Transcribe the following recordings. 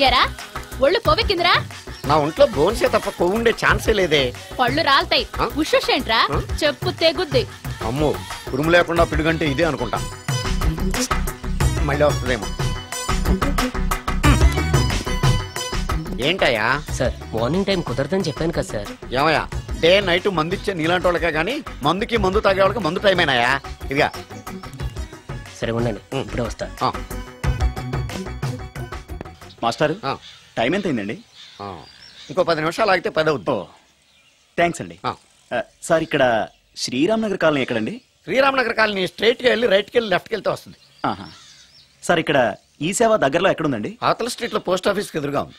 ఎరా ఒళ్ళు కొవ్వెక్కిందిరా? నా ఒంట్లో బోన్సే తప్ప కొవ్వు ఉండే ఛాన్సే లేదే. పళ్ళు రాల్తాయి. ఉషేంట్రా చెప్పు తెగుద్ది. అమ్మో ఉరుము లేకుండా పిడుగంటే ఇదే అనుకుంటా. మళ్ళీ వస్తుందేమో. ఏంటయ్యా? సార్ మార్నింగ్ టైం కుదరదని చెప్పాను కదా సార్. ఏమయ్యా డే నైట్ మందు ఇచ్చే నీలాంటి వాళ్ళకే గానీ మందుకి మందు తాగే వాళ్ళకి మందు టైం అయినాయా? ఇదిగా సరే ఉండండి, ఇప్పుడే వస్తా. మాస్టారు టైం ఎంత అయిందండి? ఇంకో 10 నిమిషాలు ఆగితే 10 అవుతుంది. థ్యాంక్స్ అండి. సార్ ఇక్కడ శ్రీరామ్ నగర్ కాలనీ ఎక్కడండి? శ్రీరామ్ నగర్ కాలనీ స్ట్రైట్కి వెళ్ళి రైట్కి వెళ్ళి లెఫ్ట్కి వెళ్తే వస్తుంది. సార్ ఇక్కడ ఈ సేవ దగ్గరలో ఎక్కడుందండి? అవతల స్ట్రీట్ లో పోస్ట్ ఆఫీస్కి ఎదురుగా ఉంది.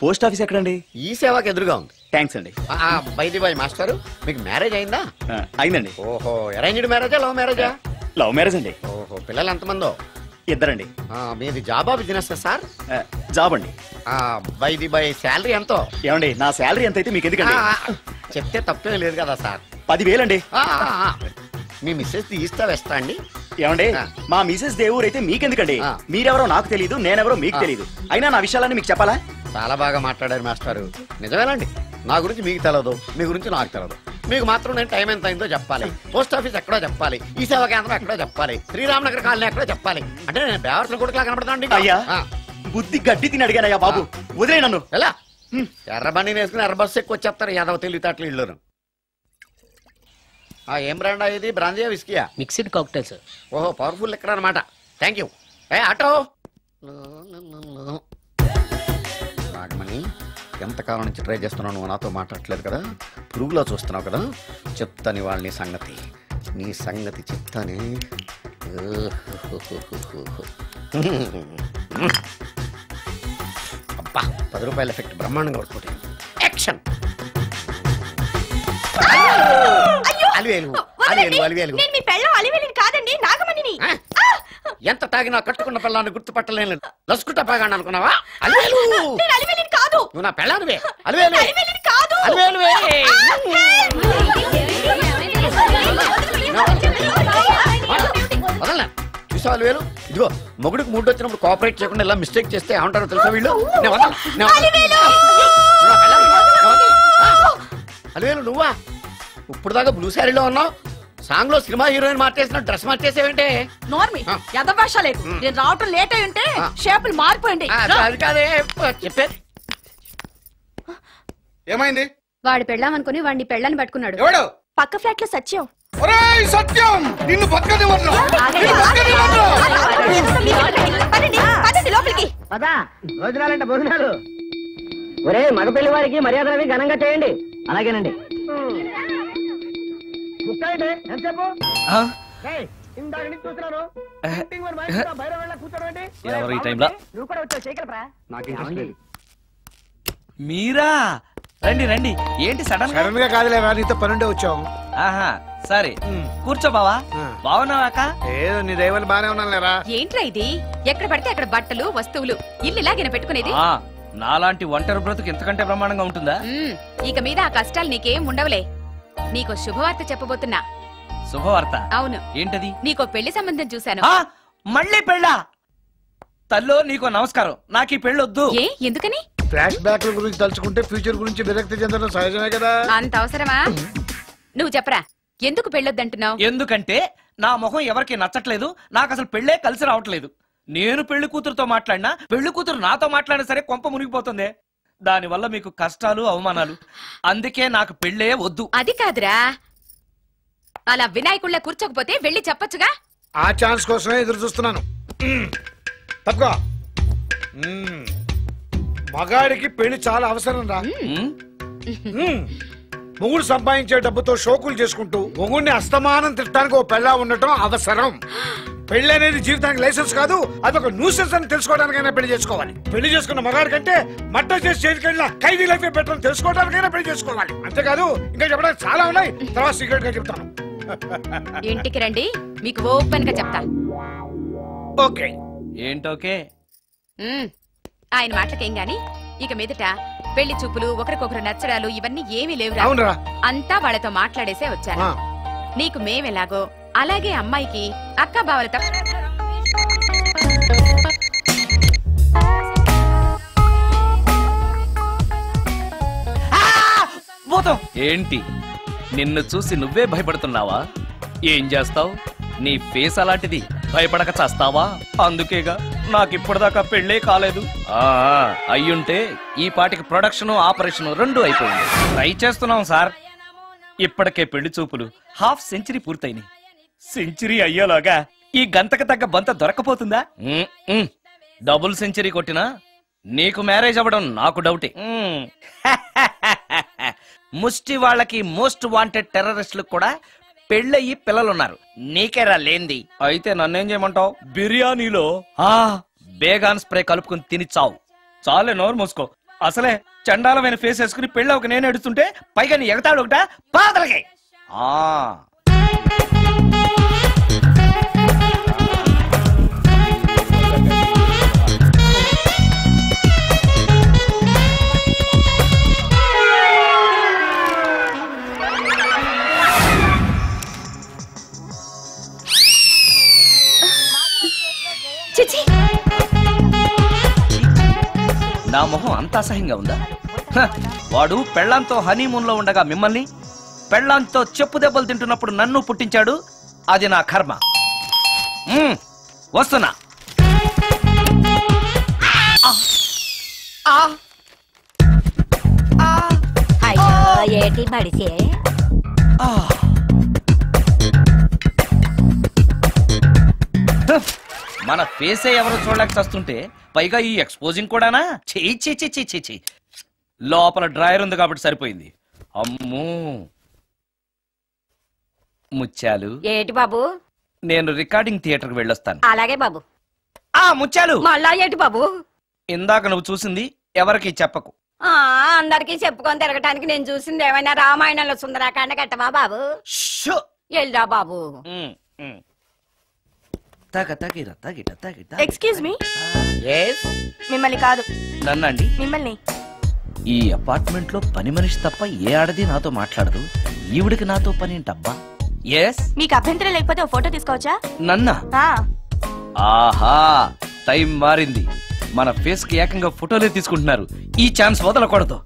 పోస్ట్ ఆఫీస్ ఎక్కడండి? ఈ సేవకి ఎదురుగా ఉంది. థ్యాంక్స్ అండి. బై ది బై మాస్టారు, మీకు మ్యారేజ్ అయిందా? అయిందండి. ఓహో, అరేంజ్డ్ మ్యారేజా లవ్ మ్యారేజా? లవ్ మ్యారేజ్ అండి. ఓహో, పిల్లలు ఎంతమందో? ఇద్దరండి. మీది జాబా బిజినెస్ సార్? జాబ్ అండి. బై ది బై శాలరీ ఎంతో? ఏమండి నా శాలరీ ఎంత అయితే మీకు ఎందుకండి? చెప్తే తప్పేం లేదు కదా సార్. 10,000 అండి. మీ మిస్సెస్ తీస్తా వేస్తా అండి. ఏమండి మా మిసెస్ దేవుడు అయితే మీకెందుకండి? మీరెవరో నాకు తెలియదు, నేనెవరో మీకు తెలియదు. అయినా నా విషయాలన్నీ మీకు చెప్పాలా? చాలా బాగా మాట్లాడారు మాస్టారు. నిజమేనండి, నా గురించి మీకు తెలదు, మీ గురించి నాకు తెలదు. మీకు మాత్రం నేను టైం ఎంత అయిందో చెప్పాలి, పోస్ట్ ఆఫీస్ ఎక్కడో చెప్పాలి, ఈ సేవా కేంద్రం ఎక్కడో చెప్పాలి, శ్రీరామ్ నగర్ కాలనీ ఎక్కడో చెప్పాలి. అంటే నేను బేవర్సన కొడుకులా కనబడతానండి. అయ్యా బుద్ధి గడ్డి తిని అడిగానయ్యా బాబు, వదిలే నన్ను. ఎలా ఎర్ర బండి వేసుకుని ఎర్ర బస్సు ఎక్కువ వచ్చేస్తారు యాదవ తెలివితేటలు ఇళ్ళను. ఏం బ్రాండా ఇది? బ్రాంజియా విస్కియా? Mixed cocktail sir. ఓహో, పవర్ఫుల్ ఎక్కడ అనమాట. Thank you. ఆటో నాగమణి, ఎంతకాలం నుంచి ట్రై చేస్తున్నావు, నువ్వు నాతో మాట్లాడట్లేదు కదా, పురుగులో చూస్తున్నావు కదా, చెప్తాను ఇవాళ నీ సంగతి చెప్తానే. అబ్బా 10 రూపాయల ఎఫెక్ట్ బ్రహ్మాండంగా పడుతుంది. యాక్షన్. ఎంత తాగినా కట్టుకున్న పిల్లాన్ని గుర్తుపట్టలేను లసుకుట బాగా అనుకున్నావా? అలివేలు నువ్వు నా పెళ్ళానివే. అలివేలు వదలనా? చూసావు అలివేలు, ఇదిగో మొగుడికి మూడు వచ్చినప్పుడు కోఆపరేట్ చేయకుండా ఇలా మిస్టేక్ చేస్తే ఏమంటారో తెలుసా వీళ్ళు? అలివేలు నువ్వా? ఇప్పుడు దాకా బ్లూ శారీలో ఉన్నావు, సాంగ్ లో సినిమా హీరోయిన్ మార్చేసిన డ్రెస్ మార్చేసేవంటే? నార్మల్ యదభాష లేదు. నేను రావటం లేట్ అయి ఉంటే షేపులు మారిపోయింది. అది కాదే చెప్పేది. ఏమైంది? వాడు పెళ్ళామనుకుని వాడిని పెళ్ళని పట్టుకున్నాడు. ఎవడు? పక్క ఫ్లాట్ లో సత్యం. సత్యం నిన్ను బతకనివ్వను. భోజనాలంటే భోజనాలు. ఒరే మగ పెళ్లి వారికి మర్యాదలవి ఘనంగా చేయండి. అలాగేనండి. మీరా? రండి రండి. ఏంటి సడన్ గా? కాదులేరా, నీతో పనుండే వచ్చాం. ఆహా సరే కూర్చో బావా. బాగున్నావాక? ఏదో నీ దైవాలు బానే ఉన్నాను లేరా. ఏంట్రా ఇది? ఎక్కడ పడితే అక్కడ బట్టలు వస్తువులు ఇల్లు ఇలాగైనా పెట్టుకునేది? నాలాంటి ఒంటరి బ్రతుకు ఎంతకంటే బ్రహ్మాండంగా ఉంటుందా? ఇక మీద ఆ కష్టాలు నీకేం ఉండవులే. నీకో శుభవార్త చెప్పబోతున్నా. శుభవార్త? అవును. ఏంటది? నీకో పెళ్లి సంబంధం చూశాను. మళ్ళీ పెళ్ళా? తల్లో నీకో నమస్కారం, నాకు ఈ పెళ్ళొద్దు. ఏ ఎందుకని? ఫ్లాష్ బ్యాక్ గురించి తలుచుకుంటే ఫ్యూచర్ గురించి విరక్తి చెందడం సహజమే కదా. అంత అవసరమా? నువ్వు చెప్పరా, ఎందుకు పెళ్ళొద్దంటున్నావు? ఎందుకంటే నా మొహం ఎవరికి నచ్చట్లేదు, నాకు అసలు పెళ్ళే కలిసి రావట్లేదు. నేను పెళ్లి కూతురుతో మాట్లాడినా, పెళ్లి కూతురు నాతో మాట్లాడినా సరే కొంప మునిగిపోతుంది. దానివల్ల మీకు కష్టాలు అవమానాలు. అందుకే నాకు పెళ్ళే వద్దు. అది కాదురా, అలా వినాయకుళ్ళ కూర్చోకపోతే వెళ్ళి చెప్పొచ్చుగా. ఆ ఛాన్స్ కోసమే ఎదురు చూస్తున్నాను. తప్పుకో. మగాడికి పెళ్లి చాలా అవసరం రా. మొగుడు సంపాదించే డబ్బుతో షోకులు చేసుకుంటూ మొగుడిని అస్తమానం తిట్టడానికి ఓ పెళ్ళా ఉండటం అవసరం. పెళ్లి అనేది జీవితానికి లైసెన్స్ కాదు, అదొక న్యూసెన్స్ అని తెలుసుకోవడానికైనా పెళ్లి చేసుకోవాలి. పెళ్లి చేసుకున్న మగాడి కంటే మట్ట చేసి చేతికెళ్ళిన ఖైదీ లైఫ్ బెటర్ తెలుసుకోవడానికైనా పెళ్లి చేసుకోవాలి. అంతేకాదు ఇంకా చెప్పడానికి చాలా ఉన్నాయి, తర్వాత సీక్రెట్ గా చెప్తాను. ఇంటికి రండి, మీకు ఓపెన్ గా చెప్తా. ఓకే ఏంటోకే? ఆయన మాటలకేం గాని ఇక మీదట పెళ్లి చూపులు, ఒకరికొకరు నచ్చడాలు ఇవన్నీ ఏమీ లేవు. అంతా వాళ్ళతో మాట్లాడేసే వచ్చాను. నీకు మేమెలాగో అలాగే అమ్మాయికి అక్క బావలతో ఏంటి నిన్ను చూసి నువ్వే భయపడుతున్నావా? ఏం చేస్తావు? నీ ఫేస్ అలాంటిది, భయపడక చస్తావా? అందుకేగా నాకిప్పటిదాకా పెళ్ళే కాలేదు. అయ్యుంటే ఈ పాటికి ప్రొడక్షన్ ఆపరేషన్ రెండు అయిపోయింది. ట్రై చేస్తున్నాం సార్. ఇప్పటికే పెళ్లి చూపులు హాఫ్ సెంచరీ పూర్తయినాయి. సెంచరీ అయ్యేలాగా ఈ గంతకు తగ్గ బంత దొరకపోతుందా? డబుల్ సెంచరీ కొట్టినా నీకు మ్యారేజ్ అవ్వడం నాకు డౌటే. ముష్టి వాళ్ళకి మోస్ట్ వాంటెడ్ టెర్రరిస్టులకు కూడా పెళ్ళయి పిల్లలున్నారు. నీకేరా లేంది. అయితే నన్నేం చేయమంటావు? బిర్యానీలో బేగాన్ స్ప్రే కలుపుకుని తిని చావు. చాలే, నోరు మూసుకో. అసలే చండాలమైన ఫేస్ వేసుకుని పెళ్ళి ఒక నేను ఎడుతుంటే పైగా నీ ఎగతాడు ఒకట పాదలకి. నా మొహం అంత అసహ్యంగా ఉందా? వాడు పెళ్ళాంతో హనీమూన్ లో ఉండగా మిమ్మల్ని, పెళ్ళాంతో చెప్పు దెబ్బలు తింటున్నప్పుడు నన్ను పుట్టించాడు. అది నా కర్మ. వస్తున్నా. ఏటి బడిసే మన ఫేసే ఎవరు చూడలేక చస్తుంటే పైగా ఈ ఎక్స్పోజింగ్ కూడానా? చెయ్యి లోపల డ్రాయర్ ఉంది కాబట్టి సరిపోయింది. అమ్మో ముత్యాలు. ఏటి బాబు? నేను రికార్డింగ్ థియేటర్ కి వెళ్ళొస్తాను. అలాగే బాబు. ముత్యాలు. మళ్ళా ఏటి బాబు? ఇందాక నువ్వు చూసింది ఎవరికి చెప్పకు. అందరికి చెప్పుకొని తిరగటానికి నేను చూసింది ఏమైనా రామాయణంలో సుందరాకాండ కట్టవా బాబు? ఎల్దా బాబు. Excuse me. మిమ్మల్ని కాదు. నన్నండి. మిమ్మల్ని. ఈ అపార్ట్మెంట్ లో పని మనిషి తప్ప ఏ ఆడది నాతో మాట్లాడదు. ఈవిడికి నాతో పని ఏంటబ్బా? ఎస్. మీకు అభ్యంతరం లేకపోతే ఒక ఫోటో తీసుకోవచ్చా? నన్నా? ఆహా, టైం మారింది. మన ఫేస్ కి ఏకంగా ఫోటోలే తీసుకుంటున్నారు. ఈ ఛాన్స్ వదలకూడదు.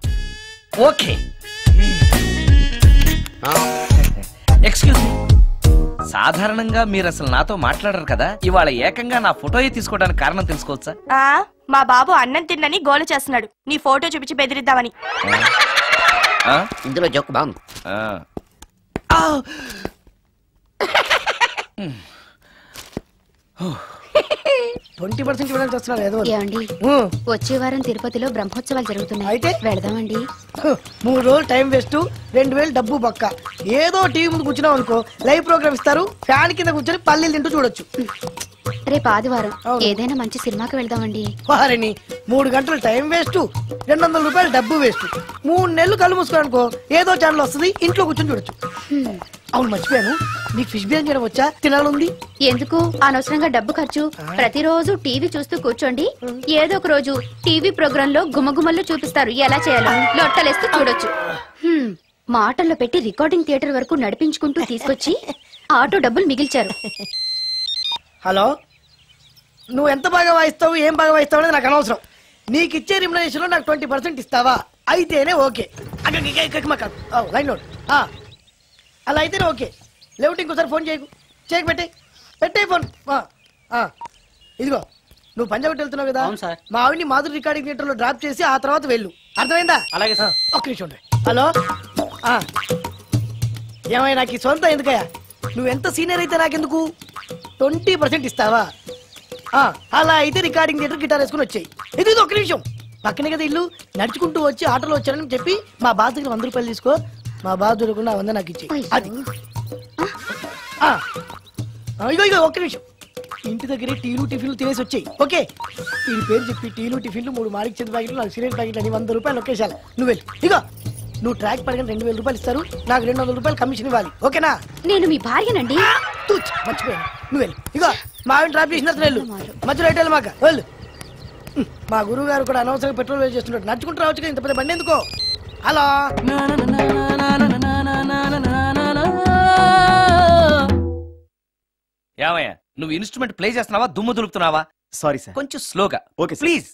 ఓకే. Excuse me. సాధారణంగా మీరు అసలు నాతో మాట్లాడరు కదా, ఇవాళ ఏకంగా నా ఫోటోయే తీసుకోవడానికి కారణం తెలుసుకోవచ్చా? మా బాబు అన్నం తిన్నని గోలు చేస్తున్నాడు. నీ ఫోటో చూపించి బెదిరిద్దామని. ఇందులో జోక్ బాగుంది. 20% ఇవ్వడానికి వస్తున్నారు ఏదో. ఏమండి, వచ్చే వారం తిరుపతిలో బ్రహ్మోత్సవాలు జరుగుతున్నాయి. అయితే వెళదామండి. 3 రోజులు టైం వేస్ట్, 2000 డబ్బు బొక్క. ఏదో టీవీ ముందు కూర్చున్నాం అనుకో, లైవ్ ప్రోగ్రామ్ ఇస్తారు, ఫ్యాన్ కింద కూర్చొని పల్లీలు తింటూ చూడొచ్చు. రేపు ఆదివారం ఏదైనా మంచి సినిమాకి వెళ్దామండి. వారిని 3 గంటలు టైం వేస్ట్, 200 రూపాయలు డబ్బు వేస్ట్. 3 నెలలు కళ్ళు మూసుకోనుకో, ఏదో ఛానల్ వస్తుంది, ఇంట్లో కూర్చొని చూడొచ్చు. అవును, మర్చిపోయాను, నీకు ఫిష్ బిర్యానీ చేయడం వచ్చా? తినాలుంది. ఎందుకు అనవసరంగా డబ్బు ఖర్చు? ప్రతిరోజు టీవీ చూస్తూ కూర్చోండి, ఏదో ఒక రోజు టీవీ ప్రోగ్రామ్ లో గుమ్మగుమ్మల్లో చూపిస్తారు ఎలా చేయాలో. లొట్టలేస్తూ చూడొచ్చు. మాటల్లో పెట్టి రికార్డింగ్ థియేటర్ వరకు నడిపించుకుంటూ తీసుకొచ్చి ఆటో డబ్బులు మిగిల్చారు. హలో, నువ్వు ఎంత బాగా వాయిస్తావు, ఏం బాగా వాయిస్తావు అనేది నాకు అనవసరం. నీకు ఇచ్చే రిమ్యునరేషన్ లో నాకు 20% ఇస్తావా? అయితేనే ఓకే. Line note. అలా అయితేనే ఓకే. లేవుటి ఇంకోసారి ఫోన్ చేయకు. పెట్టే ఫోన్. ఇదిగో, నువ్వు పంజాబ్ వెళ్తున్నావు కదా, మా ఆవిడ్ని మాధురి రికార్డింగ్ థియేటర్ లో డ్రాప్ చేసి ఆ తర్వాత వెళ్ళు. అర్థమైందా? అలాగే సార్. ఒక్క నిమిషం ఉండే. హలో, ఏమైనా నాకు ఈ సొంత ఎందుకయ్యా? నువ్వెంత సీనియర్ అయితే నాకెందుకు? 20% ఇస్తావా? అలా అయితే రికార్డింగ్ థియేటర్ గిటార్ వేసుకుని వచ్చాయి. ఇది ఒక్క నిమిషం, పక్కనే కదా ఇల్లు. నడుచుకుంటూ వచ్చి ఆటోలో వచ్చానని చెప్పి మా బాధ దగ్గర 100 రూపాయలు తీసుకో. మా బాధ దొరకకుండా 100 నాకు ఇచ్చేయి. అది ఇగో ఒక్క నిమిషం. ఇంటి దగ్గరే టీలు టిఫిన్లు తినేసి వచ్చాయి. ఓకే, ఈ పేరు చెప్పి టీలు టిఫిన్లు 3 మారికి చెంది ప్యాకెట్లు, 4 సిగరెట్ ప్యాకెట్లు అని 100 రూపాయలు ఒకేసారి. నువ్వు వెళ్ళు. ఇగో, నువ్వు ట్రాక్ పడిన 2000 రూపాయలు ఇస్తారు, నాకు 200 రూపాయలు కమిషన్ ఇవ్వాలి. ఓకేనా? నేను మీ భార్యనండి. మర్చిపోయాను. నువ్వు వెళ్ళు. ఇగో, మా ఆవిడ డ్రాప్ చేసిన వెళ్ళు. మధ్యలో రైట్ వెళ్ళి మాక వెళ్ళు. మా గురువు గారు కూడా అనవసరంగా పెట్రోల్ వేస్ట్ చేస్తున్నాడు. నడుచుకుంటూ రావచ్చు కదా, ఇంత పెద్ద బండి ఎందుకో. హలో, ఏమయ్యా, నువ్వు ఇన్స్ట్రుమెంట్ ప్లే చేస్తున్నావా, దుమ్ము దులుపుతున్నావా? సారీ సార్, కొంచెం స్లోగా. Okay please.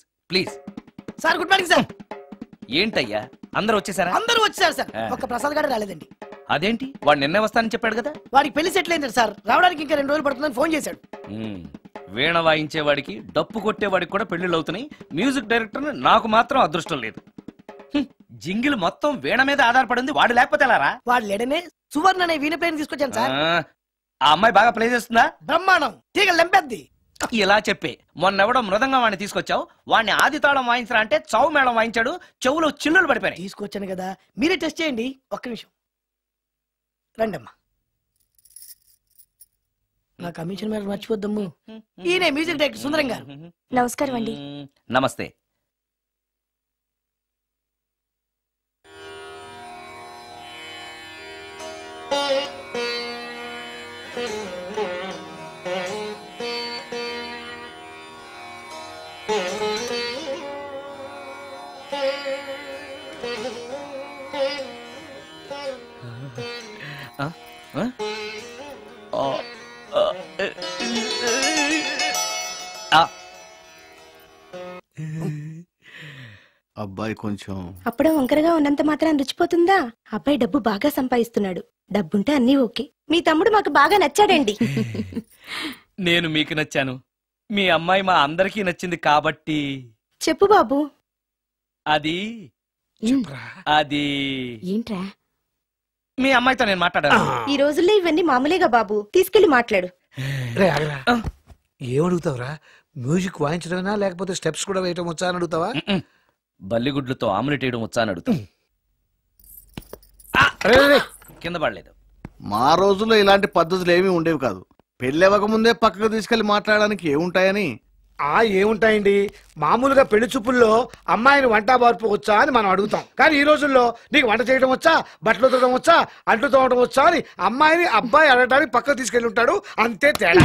Sir good morning sir. ఏంటయ్యా అందరూ వచ్చేసారా? అందరూ వచ్చారు సార్, ఒక్క ప్రసాద్ గారు రాలేదండి. అదేంటి? వాడు నిన్నే వస్తానని చెప్పాడు కదా. వాడికి పెళ్లి సెటిల్ అయింది సార్, రావడానికి ఇంకా 2 రోజులు పడుతుందని ఫోన్ చేశాడు. వీణ వాయించేవాడికి డప్పు కొట్టేవాడికి కూడా పెళ్లిళ్ళు అవుతున్నాయి. మ్యూజిక్ డైరెక్టర్ నాకు మాత్రం అదృష్టం లేదు. జింగిల్ మొత్తం వీణ మీద ఆధారపడింది, వాడు లేకపోతే ఎలారా? వాడు లేడనే సువర్ణ అనే వీణ ప్లేని తీసుకొచ్చాను సార్. ఆ అమ్మాయి బాగా ప్లే చేస్తుందా? బ్రహ్మాండం, తీగ లెంపెద్ది. ఇలా చెప్పే మొన్నెవడో మృదంగం వాడిని తీసుకొచ్చావు, వాడిని ఆది తాళం వాయించరా అంటే చౌ మేళం వాయించాడు, చెవులో చిల్లులు పడిపోయాయి. తీసుకొచ్చాను కదా, మీరే టెస్ట్ చేయండి. ఒక్క నిమిషం రండమ్మా. నా కమిషన్ మీద మర్చిపోద్దమ్ము. ఈయనే మ్యూజిక్ డైరెక్టర్ సుందరం గారు. నమస్కారం అండి. నమస్తే. అబ్బాయి కొంచెం అప్పుడే వంకరగా ఉన్నంత మాత్రం రుచిపోతుందా? అబ్బాయి డబ్బు బాగా సంపాదిస్తున్నాడు, డబ్బుంటే అన్నీ ఓకే. మీ తమ్ముడు మాకు బాగా నచ్చాడండి. నేను మీకు నచ్చాను, మీ అమ్మాయి మా అందరికీ నచ్చింది కాబట్టి. చెప్పు బాబు. అది అది ఏంట్రా? మీ అమ్మాయితో నేను మాట్లాడాను. ఈ రోజుల్లో ఇవన్నీ మామూలేగా బాబు, తీసుకెళ్లి మాట్లాడు. ఏమడుగుతావురా? మ్యూజిక్ వాయించడమేనా లేకపోతే స్టెప్స్ కూడా వేయటం వచ్చా అని అడుగుతావా? బల్లిగుడ్లతో ఆమ్లెట్ వేయడం వచ్చా అని అడుగుతా. కింద పడలేదు. మా రోజుల్లో ఇలాంటి పద్ధతులు ఏమీ ఉండేవి కాదు. పెళ్ళెవక ముందే పక్కకు తీసుకెళ్లి మాట్లాడడానికి ఏముంటాయని. ఏముంటాయండి, మామూలుగా పెళ్లి చూపుల్లో అమ్మాయిని వంట బార్పు వచ్చా అని మనం అడుగుతాం. కానీ ఈ రోజుల్లో నీకు వంట చేయడం వచ్చా, బట్టలు ఉతకడం వచ్చా, అంట్లు తోమడం వచ్చా అని అమ్మాయిని అబ్బాయి అడగడానికి పక్కకు తీసుకెళ్లి ఉంటాడు. అంతే తేడా.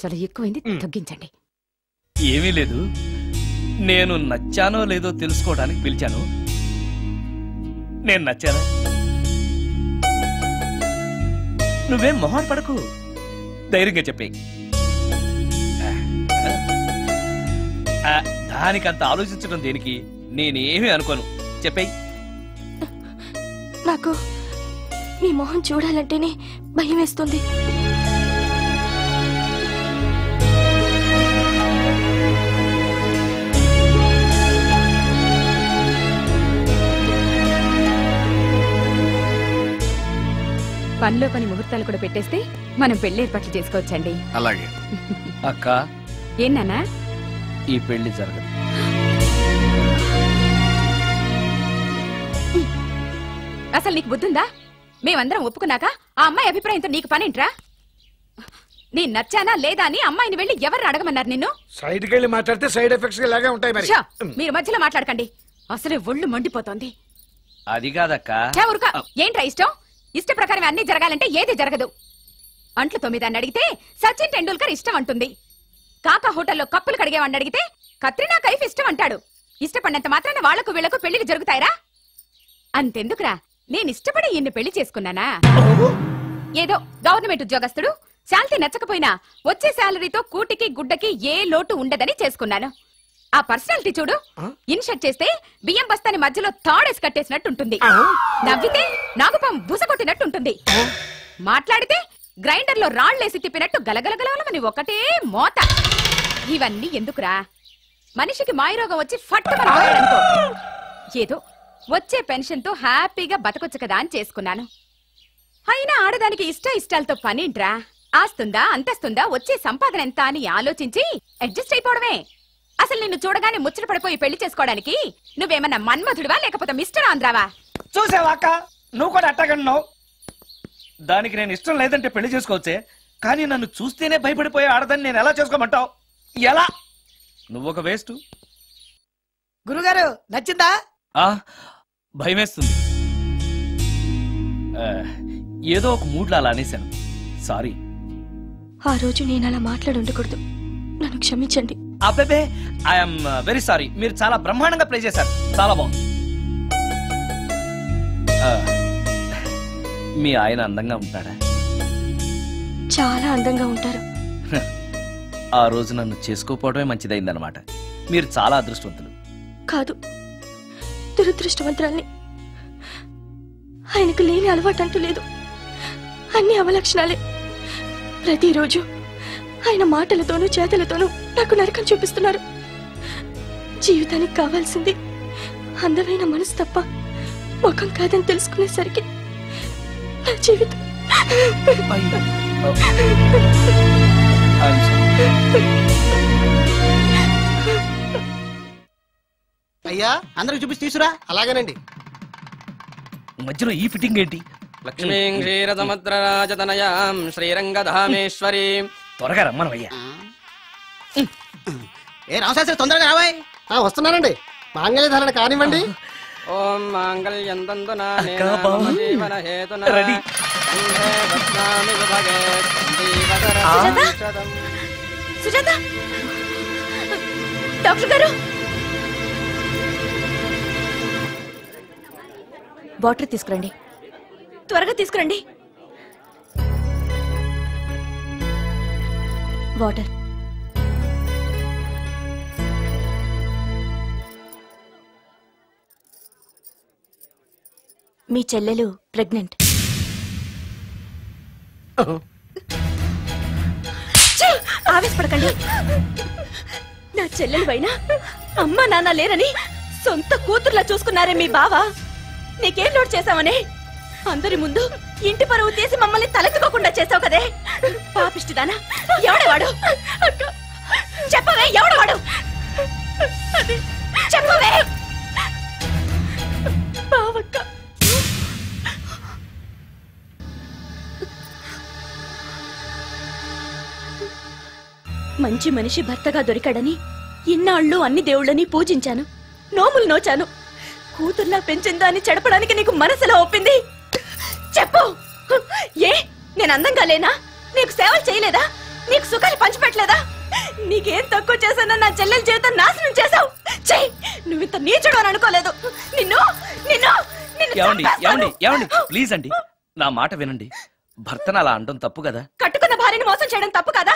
చాలా ఎక్కువైంది, తగ్గించండి. ఏమీ లేదు, నేను నచ్చానో లేదో తెలుసుకోవడానికి పిలిచాను. నేను నచ్చానా? నువ్వేం మొహం పడకు, ధైర్యంగా చెప్పే. దానికంత ఆలోచించడం దేనికి? నేనేమీ అనుకోను, చెప్పేయి. నాకు మీ మొహం చూడాలంటేనే భయం వేస్తుంది. పనిలో పని ముహూర్తాలు కూడా పెట్టేస్తే మనం పెళ్లి ఏర్పాట్లు చేసుకోవచ్చండి. అలాగే అక్క. ఏనానా? ఈ పెళ్లి జరగదు. అసలు నీకు బుద్ధుందా? మేమందరం ఒప్పుకున్నాక ఆ అమ్మాయి అభిప్రాయంతో నీకు పనేంట్రా? నీ నచ్చానా లేదా అని అమ్మాయిని వెళ్ళి ఎవరు అడగమన్నారు నిన్ను? సైడ్కి వెళ్ళి మాట్లాడితే సైడ్ ఎఫెక్ట్స్ ఇలాగే ఉంటాయి. మరి మీరు మధ్యలో మాట్లాడకండి, అసలే ఒళ్ళు మండిపోతోంది. అది కాదక్క. ఏంట్రా ఇష్టం? ఇష్ట ప్రకారం అన్ని జరగాలంటే ఏది జరగదు. అంట్లు 9 అని అడిగితే సచిన్ టెండూల్కర్ ఇష్టం అంటుంది. కాకా హోటల్లో కప్పులు కడిగేవాడిని అడిగితే కత్రినా కైఫ్ ఇష్టం అంటాడు. ఇష్టపడినంత మాత్రాన వాళ్లకు వీళ్లకు పెళ్లికి జరుగుతాయిరా? అంతెందుకురా, నేను ఇష్టపడి ఇన్ని పెళ్లి చేసుకున్నానా? ఏదో గవర్నమెంట్ ఉద్యోగస్తుడు, శాలరీ నచ్చకపోయినా వచ్చే శాలరీతో కూటికి గుడ్డకి ఏ లోటు ఉండదని చేసుకున్నాను. ఆ పర్సనాలిటీ చూడు, ఇన్షర్ట్ చేస్తే బియ్యం బస్తాని మధ్యలో తాడేసి కట్టేసినట్టుంటుంది. నవ్వితే నాగుపం బుసకొట్టినట్టుంటుంది. మాట్లాడితే గ్రైండర్ లో రాళ్లేసి తిప్పినట్టు గలగలగలమని ఒకటే మోత. ఇవన్నీ ఎందుకురా? మనిషికి మాయరోగం వచ్చి ఫట్టుమనుకో. ఏదో వచ్చే పెన్షన్ తో హ్యాపీగా బతకొచ్చు కదా అని చేసుకున్నాను. అయినా ఆడదానికి ఇష్టాలతో పనింట్రా? ఆస్తుందా, అంతస్తుందా, వచ్చే సంపాదన ఎంత అని ఆలోచించి అడ్జస్ట్ అయిపోవడమే. అసలు నిన్ను చూడగానే ముచ్చట పడిపోయి పెళ్లి చేసుకోవడానికి నువ్వేమన్నా మన్మధుడివా లేకపోతే మిస్టర్ ఆంధ్రావా? చూసావా అక్క, నువ్వు కూడా అట్టగన్నావు. దానికి నేను ఇష్టం లేదంటే పెళ్లి చేసుకోవచ్చే, కానీ నన్ను చూస్తేనే భయపడిపోయే ఆడదని నేను ఎలా చేసుకోమంటావు? ఎలా? నువ్వొక వేస్ట్. గురుగారు నచ్చిందా? భయమేస్తుంది. ఏదో ఒక మూడ్లో అలా అనేశాను, సారీ. ఆ రోజు నేను అలా మాట్లాడుండకూడదు, నన్ను క్షమించండి. అబ్బే, ఐఎమ్ వెరీ సారీ. మీరు చాలా బ్రహ్మాండంగా ప్లే చేశారు, చాలా బాగుంది. మీ ఆయన అందంగా ఉంటాడా? చాలా అందంగా ఉంటారు. ఆ రోజు నన్ను చేసుకోపోవడమే మంచిదైందనమాట. మీరు చాలా అదృష్టవంతులు. కాదు, దురదృష్టవంతురాల్ని. ఆయనకు లేని అలవాటు అంటూ లేదు. అన్ని అవలక్షణాలే. ప్రతిరోజు ఆయన మాటలతోనూ చేతలతోనూ నాకు నరకం చూపిస్తున్నారు. జీవితానికి కావాల్సింది అందమైన మనసు తప్ప ముఖం కాదని తెలుసుకునేసరికి నా జీవితం అయ్యా అందరికి చూపించి తీసురా. అలాగేనండి. మధ్యలో ఈ ఫిట్టింగ్ ఏంటి? లక్ష్మీం క్షీరసముద్రరాజతనయాం శ్రీరంగధామేశ్వరి. త్వరగా రమ్మనవయ్యా. ఏ రామశాస్త్రి తొందరగా రావాయ్. వస్తున్నానండి. మాంగళ్య ధారణ కానివ్వండి. ఓం మాంగళ్యం తంతునా జీవన హేతునా రెడీ. సుజాత, డాక్టర్ గారు, వాటర్ తీసుకురండి. త్వరగా తీసుకురండి. వాటర్. మీ చెల్లెలు ప్రెగ్నెంట్. ఆవేశపడకండి. నా చెల్లెలు అయినా అమ్మా నాన్న లేరని సొంత కూతుర్లా చూసుకున్నారే మీ బావ. నీకేం లోటు చేశావనే అందరి ముందు ఇంటి పరువు తీసి మమ్మల్ని తలెత్తుకోకుండా చేసావు కదే. పాపిష్టిదానా, ఎవడేవాడు? చెప్పవే, ఎవడవాడు? చెప్పవే. బావక్క, మంచి మనిషి భర్తగా దొరికాడని ఇన్నాళ్ళు అన్ని దేవుళ్ళని పూజించాను, నోములు నోచాను. కూతుర్లా పెంచిందాన్ని చెడపడానికి నీకు మనసులో ఒప్పింది. చెప్పు, ఏ నేను అందంగా లేనా? నీకు సేవలు చేయలేదా? నీకు సుఖాలు పంచిపెట్టలేదా? నీకేం తక్కువ చేశానో నా చెల్లెల జీవితం నాశనం చేశావు. చెయ్యి, నువ్వింత నీచుడు అని అనుకోలేదు. నిన్ను నిన్ను ప్లీజ్ అండి, నా మాట వినండి. భర్తను అలా అనడం తప్పు కదా. కట్టుకున్న భార్యని మోసం చేయడం తప్పు కదా?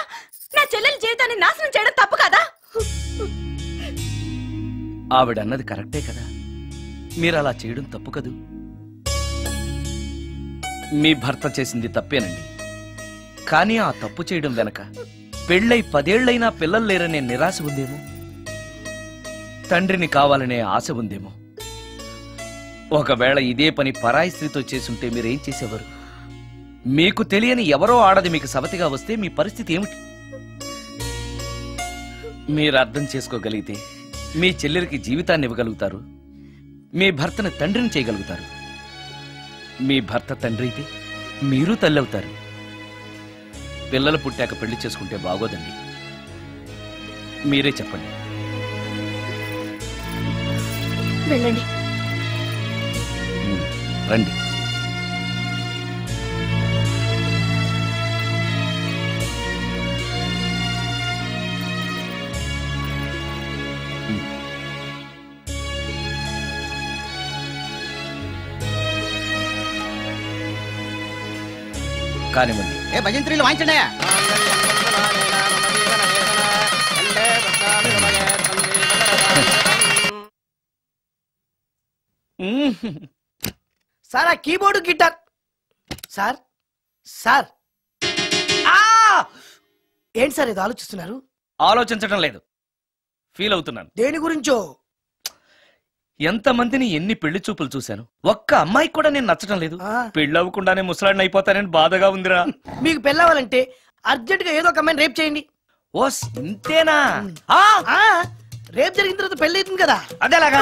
నా చెల్లెల జీవితాన్ని నాశనం చేయడం తప్పు కదా? ఆవిడన్నది కరెక్టే కదా. మీరు అలా చేయడం తప్పు కదూ. మీ భర్త చేసింది తప్పేనండి. కానీ ఆ తప్పు చేయడం వెనక పెళ్ళై 10 ఏళ్లైనా పిల్లలు లేరనే నిరాశ ఉందేమో, తండ్రిని కావాలనే ఆశ ఉందేమో. ఒకవేళ ఇదే పని పరాయి స్త్రీతో చేసుంటే మీరేం చేసేవారు? మీకు తెలియని ఎవరో ఆడది మీకు సవతిగా వస్తే మీ పరిస్థితి ఏమిటి? మీరు అర్థం చేసుకోగలిగితే మీ చెల్లెలికి జీవితాన్ని ఇవ్వగలుగుతారు, మీ భర్తను తండ్రిని చేయగలుగుతారు. మీ భర్త తండ్రి అయితే మీరు తల్లి అవుతారు. పిల్లలు పుట్టాక పెళ్లి చేసుకుంటే బాగోదండి. మీరే చెప్పండి. వెళ్ళండి. రండి. కానివ్వండి. ఏ భజంత్రీలు వాయించండి. సార్ ఆ కీబోర్డు గిటార్. సార్ సార్ ఏంటి సార్ ఇది ఆలోచిస్తున్నారు? ఆలోచించడం లేదు, ఫీల్ అవుతున్నాను. దేని గురించో? ఎంతమందిని ఎన్ని పెళ్లి చూపులు చూశాను, ఒక్క అమ్మాయికి కూడా నేను నచ్చడం లేదు. పెళ్లి అవ్వకుండానే ముసలాడిని అయిపోతానని బాధగా ఉందిరా. మీకు పెళ్ళవాలంటే అర్జెంట్ గా ఏదో ఒక అమ్మాయిని రేప్ చేయండి. ఓ ఇంతేనా? రేప్ జరిగిన తర్వాత పెళ్లి అవుతుంది కదా. అదేలాగా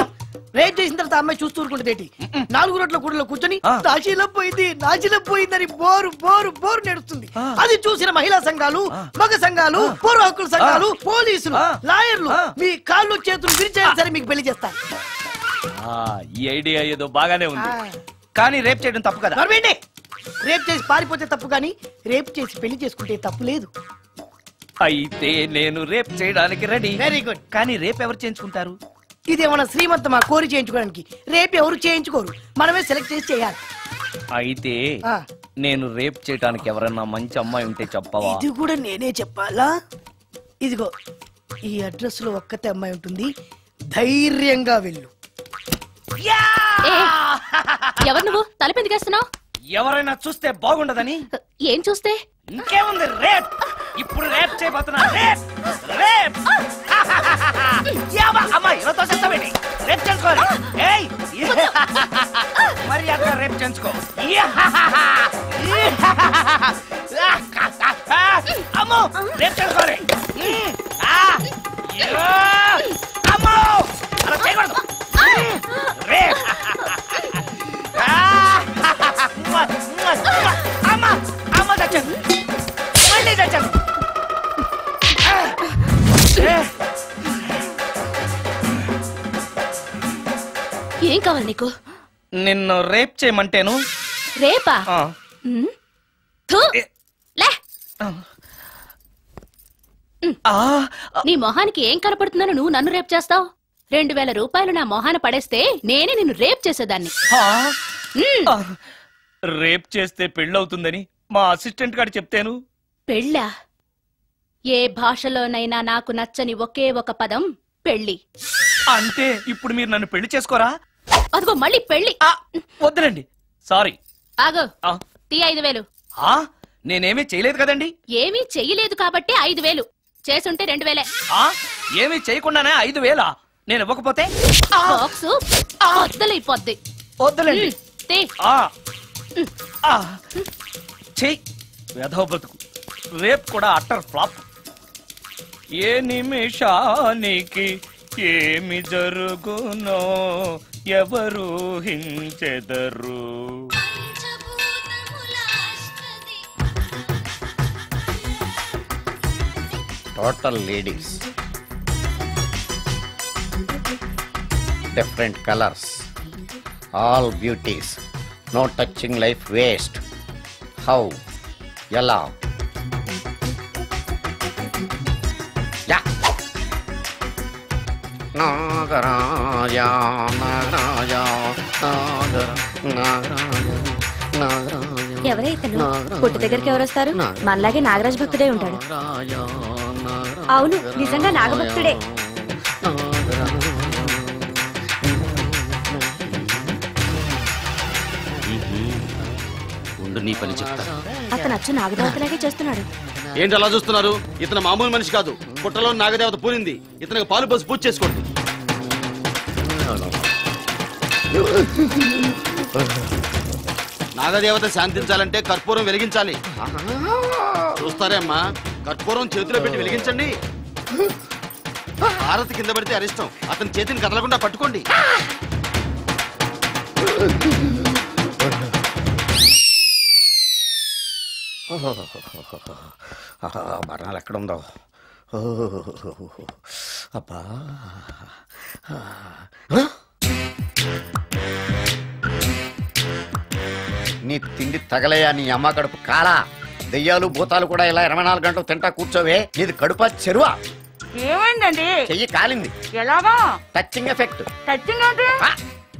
రేప్ చేసిన తర్వాత అమ్మాయి చూస్తూ ఊరుకుంటుంది. 4 రోడ్ల కూడలో కూర్చొని నాశీలం పోయిందని బోరు బోరు బోరు నడుస్తుంది. అది చూసిన మహిళా సంఘాలు, మగ సంఘాలు, పూర్వ హక్కుల సంఘాలు, పోలీసులు, లాయర్లు మీ కాళ్ళు చేతులు విరిచేయాలి సరే మీకు పెళ్లి చేస్తారు. ఈ ఐడియా ఏదో బాగానే ఉంది, కానీ రేప్ చేయడం తప్పు కదా. రేప్ చేసి పారిపోతే తప్పు, కానీ రేప్ చేసి పెళ్లి చేసుకుంటే తప్పు లేదు. అయితే నేను రేప్ చేయడానికి రెడీ. Very good. కానీ రేప్ ఎవరు చేయించుకుంటారు? ఇదేమన్నా శ్రీమంతమా కోరి చేయించుకోవడానికి? రేపు ఎవరు చేయించుకోరు, మనమే సెలెక్ట్ చేసి చేయాలి. అయితే నేను రేప్ చేయడానికి ఎవరన్నా మంచి అమ్మాయి ఉంటే చెప్పవా? ఇది కూడా నేనే చెప్పాలా? ఇదిగో ఈ అడ్రస్ లో ఒక్కతే అమ్మాయి ఉంటుంది, ధైర్యంగా వెళ్ళు. ఎవరు నువ్వు? తలపెందుకేస్తున్నావు? ఎవరైనా చూస్తే బాగుండదని. ఏం చూస్తే? ఇంకేముంది, రేప్. ఇప్పుడు రేప్ చేయబోతున్నా. Rape rape. అమ్మా ఇలా తోసేస్తావేంటి? రేప్ చేసుకోవాలి. ఏయ్ మర్యాద రేప్ చేసుకో. అమ్మో రేప్ చేసుకోవాలి. అమ్మో అలా చేయకూడదు. రేప్. అమ్మ అమ్మ చచ్చాను, మళ్ళీ చచ్చాను. ఏం కావాలి నీకు? నిన్ను రేప్ చేయమంటేను. రేపా? నీ మొహానికి ఏం కనపడుతుందని నువ్వు నన్ను రేప్ చేస్తావు? 2000 రూపాయలు నా మొహాన పడేస్తే నేనే నిన్ను రేప్ చేసేదాన్ని. రేప్ చేస్తే పెళ్ళవుతుందని మా అసిస్టెంట్ గారు చెప్తేను. పెళ్ళా? ఏ భాషలోనైనా నాకు నచ్చని ఒకే ఒక పదం పెళ్లి. అంటే ఇప్పుడు మీరు నన్ను పెళ్లి చేసుకోరా? అదిగో మళ్ళీ పెళ్లి. వద్దులండి, సారీ. ఆగో, తీ 5000. నేనేమీ చేయలేదు కదండి. ఏమీ చెయ్యలేదు కాబట్టి 5000. చేసుంటే 2000. ఏమీ చేయకుండానే 5000? నేను ఇవ్వకపోతే బాక్సు వద్దలైపోద్ది. వద్దులండి. చెయ్యి వేధవ బతుకు. రేప్ కూడా అట్టర్ ఫ్లాప్. ఏ నిమిషానికి ఏమి జరుగునో ఎవరు హించెదరు. Total ladies, different colours, all beauties, no touching life waste. How? ఎలా? నాగరాజ నాగరాజ ఎవరైతను? పుట్టు దగ్గరికి ఎవరు వస్తారు? మనలాగే నాగరాజ భక్తుడే ఉంటాడు. అవును, నిజంగా నాగభక్తుడే. నీ పని చెప్తా. అతను అచ్చు నాగదేవతలాగే చేస్తున్నాడు. ఏంటి అలా చూస్తున్నారు? ఇతను మామూలు మనిషి కాదు. పుట్టలో నాగదేవత పూరింది. ఇతనికి పాలు పోసి పూజ చేసుకోండి. నాగదేవత శాంతించాలంటే కర్పూరం వెలిగించాలి. చూస్తారే అమ్మా, కర్పూరం చేతిలో పెట్టి వెలిగించండి. హారతి కింద పడితే అరిష్టం. అతని చేతిని కదలకుండా పట్టుకోండి. మరణాలు ఎక్కడుందో. అబ్బా, నీ తిండి తగలయా నీ అమ్మ కడుపు కాలా. దెయ్యాలు భూతాలు కూడా ఇలా 24 గంటలు తింటా కూర్చోవే. నీది కడుపా చెరువా? ఏమైందండి? చెయ్యి కాలింది. ఎలాగా? Touching effect. టచింగ్ అంటే?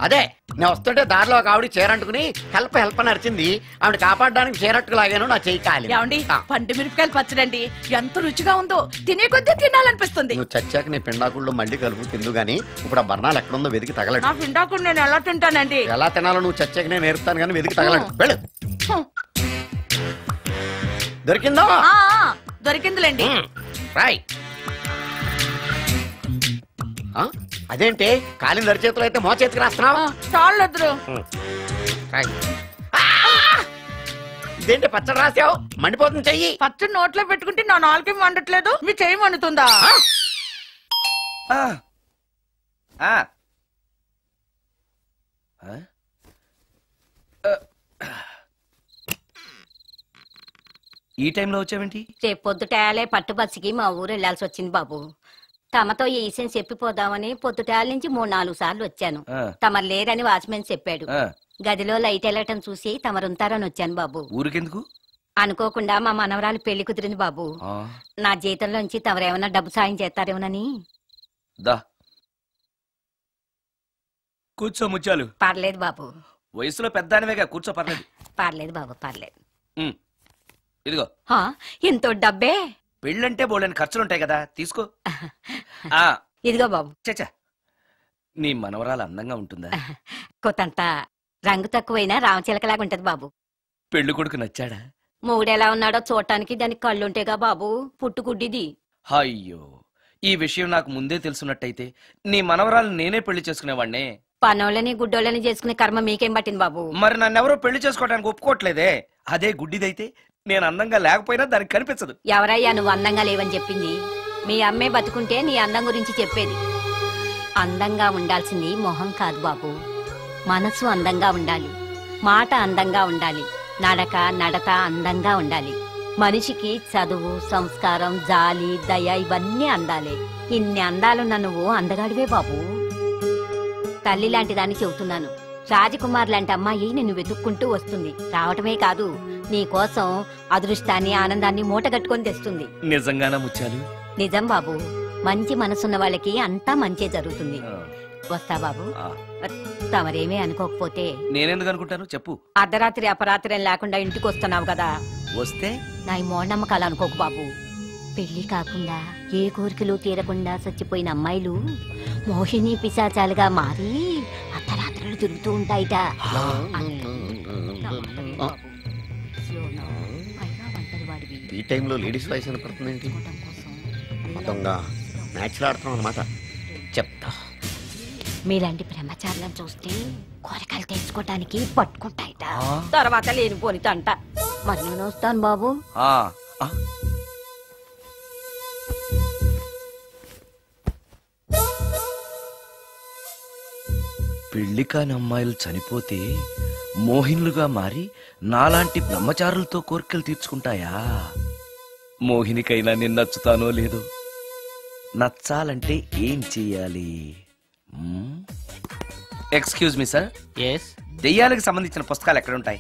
అదే, నేను వస్తుంటే దారిలో ఒక ఆవిడ చీరంటుకుని హెల్ప్ హెల్ప్ అని అరిచింది. ఆవిడ కాపాడడానికి చీరట్టుకు లాగాను, నా చెయ్యి కాలింది. ఏమండి, పండు మిరపకాయలు పచ్చడండి ఎంత రుచిగా ఉందో, తినే కొద్దీ తినాలనిపిస్తుంది. నువ్వు చచ్చాక నీ పిండాకుళ్ళు మళ్ళీ కలుపు తిందు గానీ ఇప్పుడు ఆ బర్ణాలు ఎక్కడుందో వెతికి తగలడు. నా పిండాకుడు నేను ఎలా తింటానండి? ఎలా తినాలో నువ్వు చచ్చాక నేను నేర్పుతాను కానీ వెతికి తగలడు. వెళ్ళు. దొరికిందా? దొరికిందిలేండి. రాయ్. అదేంటి కాలిన దరిచేతులు అయితే మో చేతికి రాస్తున్నావా? చాలెదురు. ఇదేంటి పచ్చడి రాసావు? మండిపోతుంది చెయ్యి. పచ్చడి నోట్లో పెట్టుకుంటే నా నాలుగు వండట్లేదు, మీ చెయ్యి వండుతుందా? ఈ టైంలో వచ్చావేంటి? రేపు పొద్దుటాలే పట్టుబస్సుకి మా ఊరు వెళ్లాల్సి వచ్చింది బాబు. తమతో ఈ విషయం చెప్పిపోదామని పొద్దుటాల నుంచి 3-4 సార్లు వచ్చాను. తమరు లేరని వాచ్మెన్ చెప్పాడు. గదిలో లైట్ వెళ్ళటం చూసి తమరుంటారని వచ్చాను బాబు. ఊరికెందుకు? అనుకోకుండా మా మనవరాలు పెళ్లి కుదిరింది బాబు. నా జీతంలోంచి తమరేమన్నా డబ్బు సాయం చేస్తారేమోనని. కూర్చో ముచ్చాలు. పర్లేదు బాబు. వయసులో పెద్దానివేగా, కూర్చో. పర్లేదు. పర్లేదు బాబు, పర్లేదు. ఇదిగో ఎంతో డబ్బే. పెళ్ళంటే బోలేని ఖర్చులుంటాయి కదా, తీసుకో. ఇదిగో బాబు. చచ్చా, నీ మనవరాలు అందంగా ఉంటుందా? కొత్తంత రంగు తక్కువైనా రామచిలకలాగా ఉంటది బాబు. పెళ్లి కొడుకు నచ్చాడా? మూడెలా ఉన్నాడో చూడటానికి దానికి కళ్ళుంటేగా బాబు, పుట్టుకుడ్డిది. అయ్యో, ఈ విషయం నాకు ముందే తెలుసున్నట్టయితే నీ మనవరాలు నేనే పెళ్లి చేసుకునేవాడినే. పనోళ్ళని గుడ్డోళ్ళని చేసుకునే కర్మ మీకేం పట్టింది బాబు? మరి నన్నెవరో పెళ్లి చేసుకోవడానికి ఒప్పుకోవట్లేదే. అదే గుడ్డిదైతే నేను అందంగా లేకపోయినా దానికి కనిపించదు. ఎవరయ్యా నువ్వు అందంగా లేవని చెప్పింది? మీ అమ్మే బతుకుంటే నీ అందం గురించి చెప్పేది. అందంగా ఉండాల్సింది మొహం కాదు బాబు, మనసు అందంగా ఉండాలి, మాట అందంగా ఉండాలి, నడక నడత అందంగా ఉండాలి. మనిషికి చదువు, సంస్కారం, జాలి, దయ ఇవన్నీ అందాలే. ఇన్ని అందాలున్న నువ్వు అందగాడివే బాబు. తల్లి లాంటి దాన్ని చెబుతున్నాను. రాజకుమార్ లాంటి అమ్మాయి నిన్ను వెతుక్కుంటూ వస్తుంది. రావటమే కాదు, నీ కోసం అదృష్టాన్ని, ఆనందాన్ని మూటగట్టుకొని తెస్తుంది. నిజంగానా ముత్యాలు? నిజం బాబు. మంచి మనసున్న వాళ్ళకి అంతా మంచే జరుగుతుంది. వస్తా బాబు. తమరేమీ అనుకోకపోతే. నేనెందుకు అనుకుంటాను చెప్పు. అర్ధరాత్రి అపరాత్రి లేకుండా ఇంటికి వస్తున్నావు కదా, వస్తే నా ఈ మూఢనమ్మకాలు అనుకోకు బాబు. పెళ్లి కాకుండా ఏ కోరికలు తీరకుండా చచ్చిపోయిన అమ్మాయిలు మోహిని పిశాచాలుగా మారి అర్ధరాత్రులు తిరుగుతూ ఉంటాయిట. ఈ టైంలో లేడీస్ వాయిస్ వినపడుతుంది ఏంటి? మొత్తంగా మ్యాచ్లు ఆడుతున్నాం అనమాట. చెప్తా. మీలాంటి బ్రహ్మచారులను చూస్తే కోరికలు తెచ్చుకోవటానికి పట్టుకుంటాయిట. తర్వాత లేనిపోని తంట. మరి నేను వస్తాను బాబు. పెళ్లి కాని అమ్మాయిలు చనిపోతే మోహినులుగా మారి నాలాంటి బ్రహ్మచారులతో కోరికలు తీర్చుకుంటాయా? మోహినికైనా నేను నచ్చుతానో లేదో. నచ్చాలంటే ఏం చెయ్యాలి? Excuse me sir. దెయ్యాలకు సంబంధించిన పుస్తకాలు ఎక్కడ ఉంటాయి?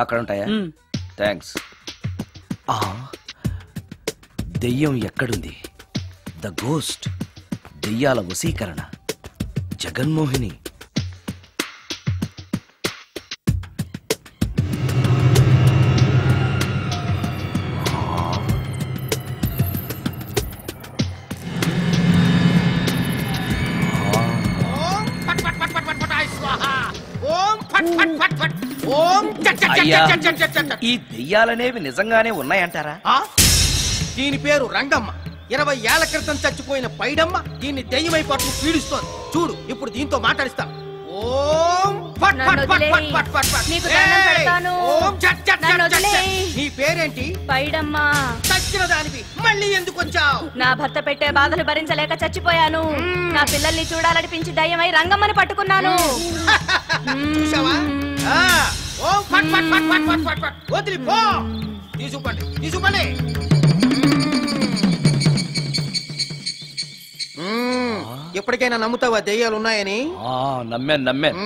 అక్కడ ఉంటాయా? థ్యాంక్స్. దెయ్యం ఎక్కడుంది? ద గోస్ట్, దెయ్యాల వశీకరణ, జగన్మోహిని. అయ్యా, ఈ దెయ్యాలనేవి నిజంగానే ఉన్నాయంటారా? దీని పేరు రంగమ్మ. 20 ఏళ్ల క్రితం చచ్చిపోయిన పైడమ్మ దీన్ని దెయ్యమై పట్టు పీడిస్తోంది. చూడు, ఇప్పుడు దీంతో మాట్లాడిస్తా. ఓం ఫట్ ఫట్ ఫట్ ఫట్ ఫట్ ఫట్ ఫట్. నీకు దండం పెడతాను. ఓం చట్ చట్ చట్ చట్. నీ పేరేంటి? పైడమ్మ. చచ్చిన దానివి మళ్ళీ ఎందుకు వచ్చావు? నా భర్త పెట్టే బాధలు భరించలేక చచ్చిపోయాను. నా పిల్లల్ని చూడాలనిపించి దయ్యమై రంగమ్మని పట్టుకున్నాను. చూసావా? ఓం ఫట్ ఫట్ ఫట్ ఫట్ ఫట్ ఫట్ ఫట్. వదిలిపో. తీసుకుపండి, తీసుకుపండి. ఎప్పటికైనా నమ్ముతావా దెయ్యాలు ఉన్నాయని? నమ్మాను.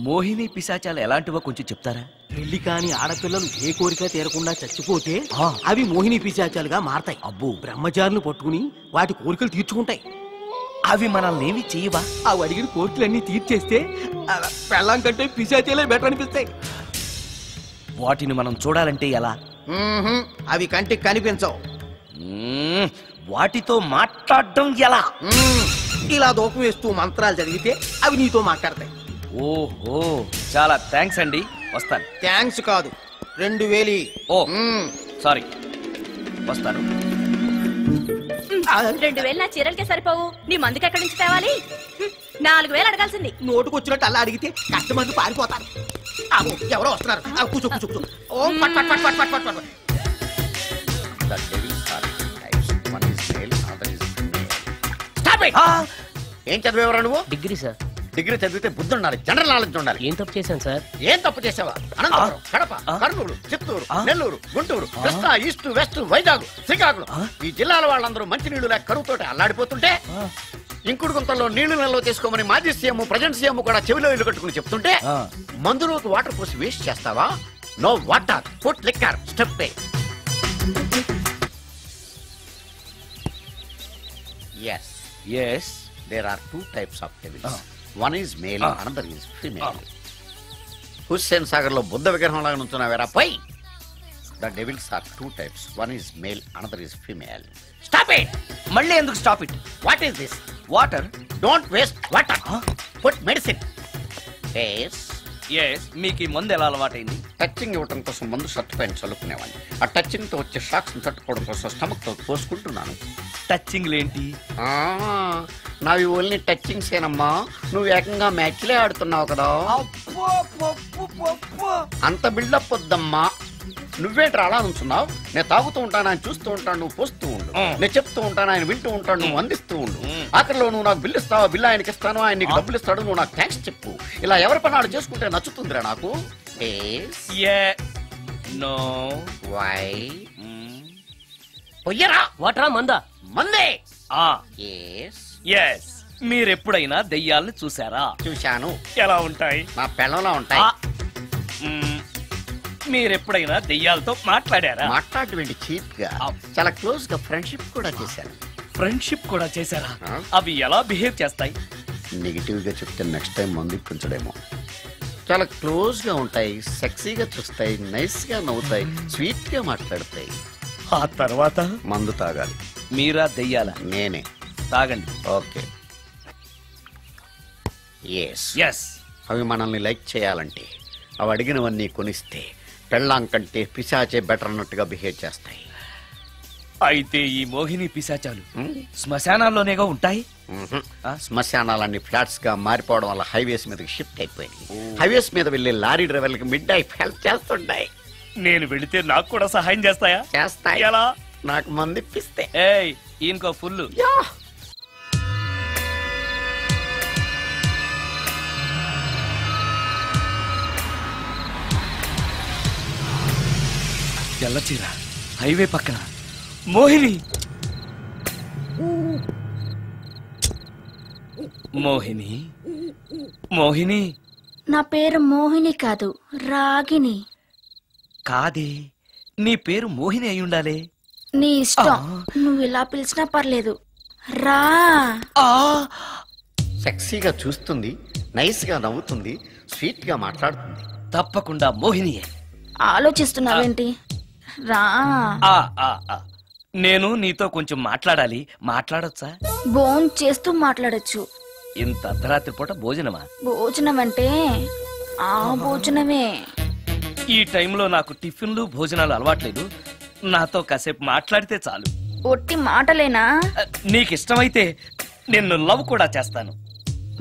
మోహిని పిశాచాలు ఎలాంటివో కొంచెం చెప్తారా? పెళ్లి కాని ఆడపిల్లలు ఏ కోరిక తీరకుండా చచ్చిపోతే అవి మోహిని పిశాచాలుగా మారతాయి. అబ్బో. బ్రహ్మచారులు పట్టుకుని వాటి కోరికలు తీర్చుకుంటాయి. అవి మనల్ని ఏమి చేయవా? అవి అడిగిన కోరికలన్నీ తీర్చేస్తే పెళ్ళాం కంటే పిశాచాలే బెటర్ అనిపిస్తాయి. వాటిని మనం చూడాలంటే ఎలా? అవి కంటికి కనిపించవు. వాటితో మాట్లాడడం ఎలా? ఇలా దూపం వేస్తూ మంత్రాలు చదివితే అవి నీతో మాట్లాడతాయి. ఓహో, చాలా థ్యాంక్స్ అండి. వస్తాను. థ్యాంక్స్ కాదు, 2000. ఓ సారీ, వస్తాను. 2000 నా చీరలకే సరిపోవు. నీ మందుకి ఎక్కడి నుంచి తేవాలి? 4000 అడగాల్సింది. నోటుకు వచ్చినట్టు అలా అడిగితే కష్టమంది పారిపోతారు. ఎవరో వస్తున్నారు. కూర్చో కూర్చో కూర్చో. ఓం పట్ పట్ పట్ పట్ పట్ పట్. ఏం చదివేవరా నువ్వు? Degree sir. డిగ్రీ చదివితే బుద్ధి ఉండాలి, జనరల్ నాలెడ్జ్ ఉండాలి. ఏం తప్పు చేశాను సార్? ఏం తప్పు చేసావా? అనంతపురం, కడప, కర్నూలు, చిత్తూరు, నెల్లూరు, గుంటూరు, కృష్ణా, ఈస్ట్, వెస్ట్, వైజాగ్, శ్రీకాకుళం ఈ జిల్లాల వాళ్ళందరూ మంచినీళ్లు లేక కరువుతోటి అల్లాడిపోతుంటే ఇంకుడు గుంతల్లో నీళ్లు నిల్వ చేసుకోమని మాజీ సీఎం, ప్రజెంట్ సీఎం కూడా చెవిలో ఇల్లు కట్టుకుని చెప్తుంటే మందులోకి వాటర్ పోసి వేస్ట్ చేస్తావా? No water, put liquor, step పే. Yes, there are 2 types of devils. One is male, another is female. Hussain Sagar లో బుద్ధ విగ్రహం లాగా నుంచున్నావేరా పై. The devils are two types. One is male, another is female. Stop it! మళ్ళీ ఎందుకు stop it? What is this? Water. Don't waste water. Put medicine. Yes. Yes, మీకు ఈ మందు ఎలా అలవాటైంది? టచింగ్ ఇవ్వడం కోసం మందు షర్ట్ పైన చల్లుకునేవాడిని. ఆ టచింగ్ తో వచ్చే షాక్స్ తట్టుకోవడం కోసం స్టమక్ తో పోసుకుంటున్నాను. టచింగ్ ఏంటి? నావి ఓన్లీ టచింగ్స్ ఏనమ్మా. నువ్వు ఏకంగా మ్యాచ్లే ఆడుతున్నావు కదా. అంత బిల్డప్ వద్దమ్మా. నువ్వేట్రా అలా ఉంచున్నావు? నేను తాగుతూ ఉంటాను, ఆయన చూస్తూ ఉంటాను, నువ్వు పోస్తూ ఉండు. నేను చెప్తూ ఉంటాను, ఆయన వింటూ ఉంటాడు, నువ్వు అందిస్తూ ఉండు. ఆఖరిలో నువ్వు నాకు బిల్లు ఇస్తావా, బిల్లు ఆయనకి ఇస్తాను, ఆయన నీకు డబ్బులు ఇస్తాడు, నువ్వు నాకు థ్యాంక్స్ చెప్పు. ఇలా ఎవరి పని ఆడు చేసుకుంటే నచ్చుతుందిరా నాకు. నో వై పొయ్యరా వాటరా మందా? మందే. ఎస్, మీరెప్పుడైనా దెయ్యాల్ని చూసారా? చూశాను. ఎలా ఉంటాయి? నా పెళ్ళంలా ఉంటాయి. మీరెప్పుడైనా దెయ్యాలతో మాట్లాడారా? మాట్లాడేంటి చీప్ గా, చాలా క్లోజ్ గా ఫ్రెండ్షిప్ కూడా చేశాను. ఫ్రెండ్షిప్ కూడా చేశారా? అవి ఎలా బిహేవ్ చేస్తాయి? నెగిటివ్ గా చెప్తే నెక్స్ట్ టైం మందు ఇప్పించడేమో. చాలా క్లోజ్ గా ఉంటాయి, సెక్సీగా చూస్తాయి, నైస్ గా నవ్వుతాయి, స్వీట్ గా మాట్లాడతాయి. ఆ తర్వాత మందు తాగాలి. మీరా దెయ్యాల? నేనే. తాగండి. ఓకే. ఎస్. అవి మనల్ని లైక్ చేయాలంటే అవి అడిగినవన్నీ కొనిస్తే పెళ్ళాం కంటే పిశాచే బెటర్ అన్నట్టుగా బిహేవ్ చేస్తాయి. అయితే ఈ మోహిని పిశాచాలు శ్మశానాల్లోనేగా ఉంటాయి? శ్మశానాలన్నీ ఫ్లాట్స్ గా మారిపోవడం వల్ల హైవేస్ మీదకి షిఫ్ట్ అయిపోయింది. హైవేస్ మీద వెళ్లే లారీ డ్రైవర్లకి మిడ్ నైట్ హెల్ప్ చేస్తుంటాయి. నేను వెళితే నాకు కూడా సహాయం చేస్తాయా? చేస్తాయి. ఎలా? నాకు మంది ఇప్పిస్తే. ఈయనకో ఫుల్. ఎల్లచీర, హైవే పక్కన మోహిని. మోహిని, మోహిని. నా పేరు మోహిని కాదు, రాగిని. కాదే, నీ పేరు మోహిని అయి ఉండాలి. నీ ఇష్టం, నువ్వు ఇలా పిలిచినా పర్లేదు. రా. సెక్సీగా చూస్తుంది, నైస్ గా నవ్వుతుంది, స్వీట్ గా మాట్లాడుతుంది. తప్పకుండా మోహినియే. ఆలోచిస్తున్నావేంటి? రా. నేను నీతో కొంచెం మాట్లాడాలి. మాట్లాడొచ్చా? భోజనం చేస్తూ మాట్లాడొచ్చు. ఇంత అర్ధరాత్రి పూట భోజనమా? భోజనం అంటే ఆ భోజనమే. ఈ టైంలో నాకు టిఫిన్లు భోజనాలు అలవాట్లేదు. నాతో కాసేపు మాట్లాడితే చాలు. ఒట్టి మాటలేనా? నీకిష్టమైతే నిన్ను లవ్ కూడా చేస్తాను.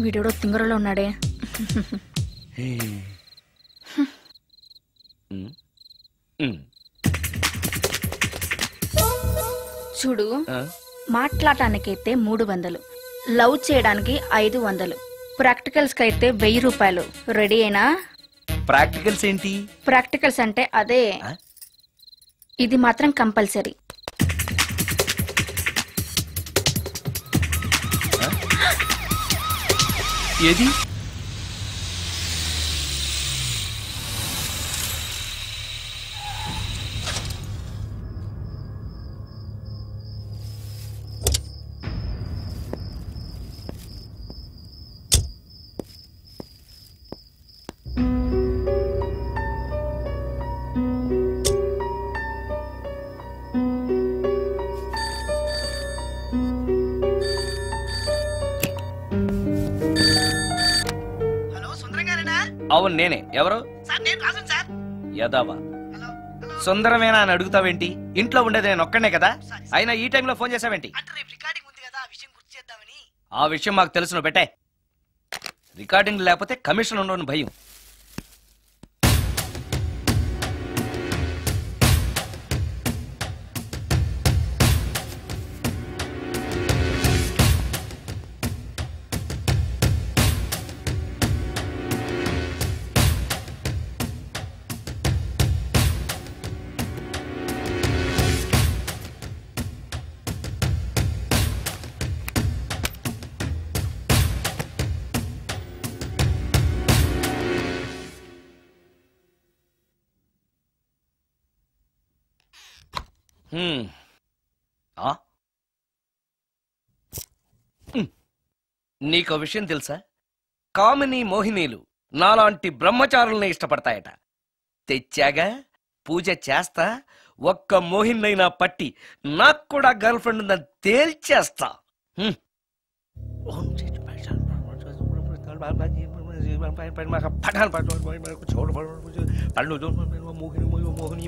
వీడెవడో తింగరలో ఉన్నాడే. చూడు, మాట్లాడటానికైతే 300, లవ్ చేయడానికి 500, ప్రాక్టికల్స్ కి అయితే 1000 రూపాయలు. రెడీ అయినా? ప్రాక్టికల్స్ ఏంటి? ప్రాక్టికల్స్ అంటే అదే. ఇది మాత్రం కంపల్సరీ. ఏది? అవును నేనే. ఎవరు? యదావా సుందరమేనా అని అడుగుతావేంటి? ఇంట్లో ఉండేది నేను ఒక్కనే కదా. అయినా ఈ టైంలో ఫోన్ చేసావేంటి? ఆ విషయం మాకు తెలుసును. పెట్టే. రికార్డింగ్ లేకపోతే కమిషన్ ఉండని భయం. నీకో విషయం తెలుసా? కామిని మోహినీలు నాలాంటి బ్రహ్మచారుల్ని ఇష్టపడతాయట. తెచ్చాగా, పూజ చేస్తా, ఒక్క మోహిన్నైనా పట్టి నాకు కూడా గర్ల్ ఫ్రెండ్ ఉందని తేల్చేస్తా. మోహిని మోహిని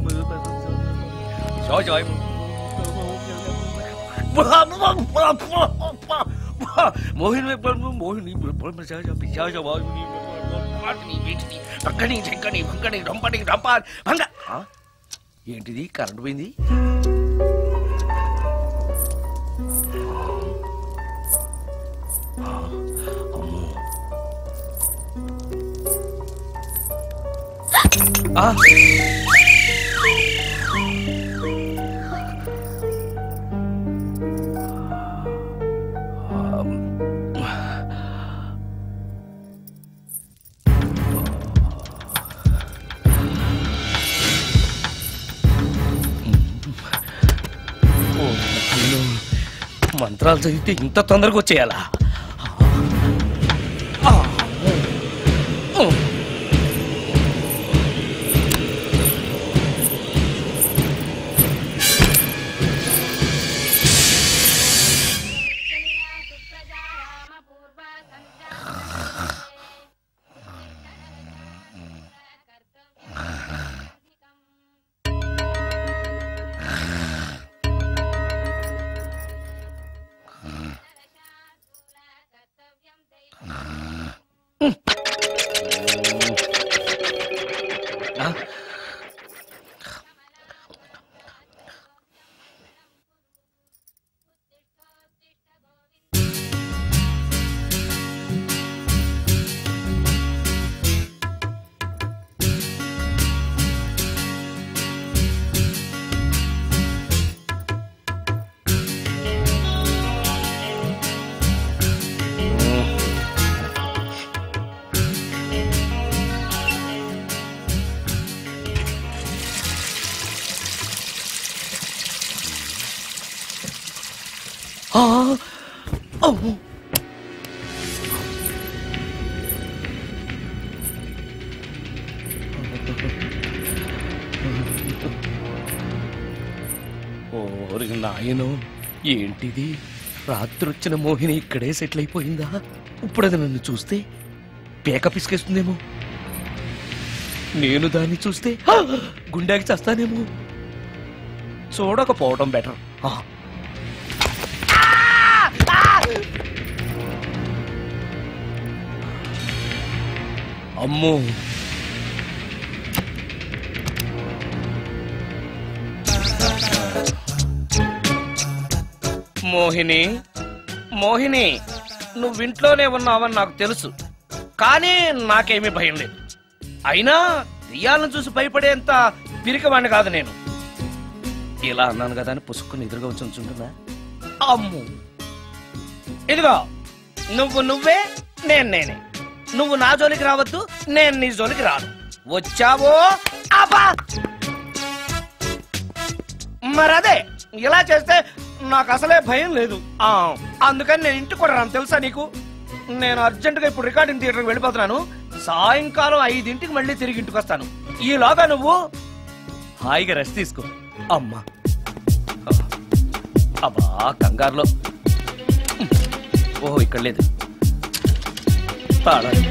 ఏంటిది? కరెంట్ పోయింది. మంత్రాలు చదివితే ఇంత తొందరగా వచ్చేయాలా? నాయను, ఏంటిది? రాత్రొచ్చిన మోహిని ఇక్కడే సెటిల్ అయిపోయిందా? ఇప్పుడు అది నన్ను చూస్తే పేక పిసికేస్తుందేమో. నేను దాన్ని చూస్తే గుండెకి చేస్తానేమో. చూడకపోవడం బెటర్. అమ్మో, మోహిని మోహిని, నువ్వింట్లోనే ఉన్నావని నాకు తెలుసు, కానీ నాకేమీ భయం లేదు. అయినా దెయ్యాలను చూసి భయపడేంత పిరికవాణ్ణి కాదు నేను. ఇలా అన్నాను కదా అని పుసుక్కుని ఎదురుగా వచ్చి ఉంచుంటున్నా. అమ్ము, ఇదిగో నువ్వే, నేనే. నువ్వు నా జోలికి రావద్దు, నేను నీ జోలికి రాను. వచ్చావో అబ్బా! మరదే ఇలా చేస్తే నాకు అసలే భయం లేదు. అందుకని నేను ఇంటికి కూడా రాను, తెలుసా నీకు? నేను అర్జెంటుగా ఇప్పుడు రికార్డింగ్ థియేటర్కి వెళ్ళిపోతున్నాను. సాయంకాలం 5ంటికి మళ్ళీ తిరిగి ఇంటికి వస్తాను. ఈలోగా నువ్వు హాయిగా రెస్ట్ తీసుకో. అమ్మా, అబ్బా కంగారులో. ఓహో, ఇక్కడ లేదు. తాళాలి.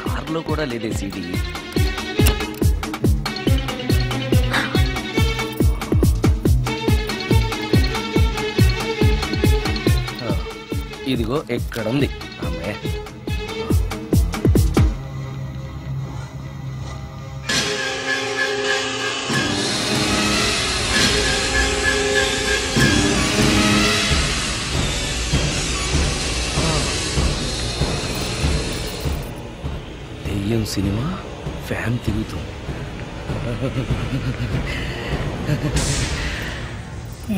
కార్లో కూడా లేదే సీడీ. ఇదిగో ఎక్కడుంది. అమ్మే, దెయ్యం సినిమా ఫ్యాన్ తిరుగుతుంది.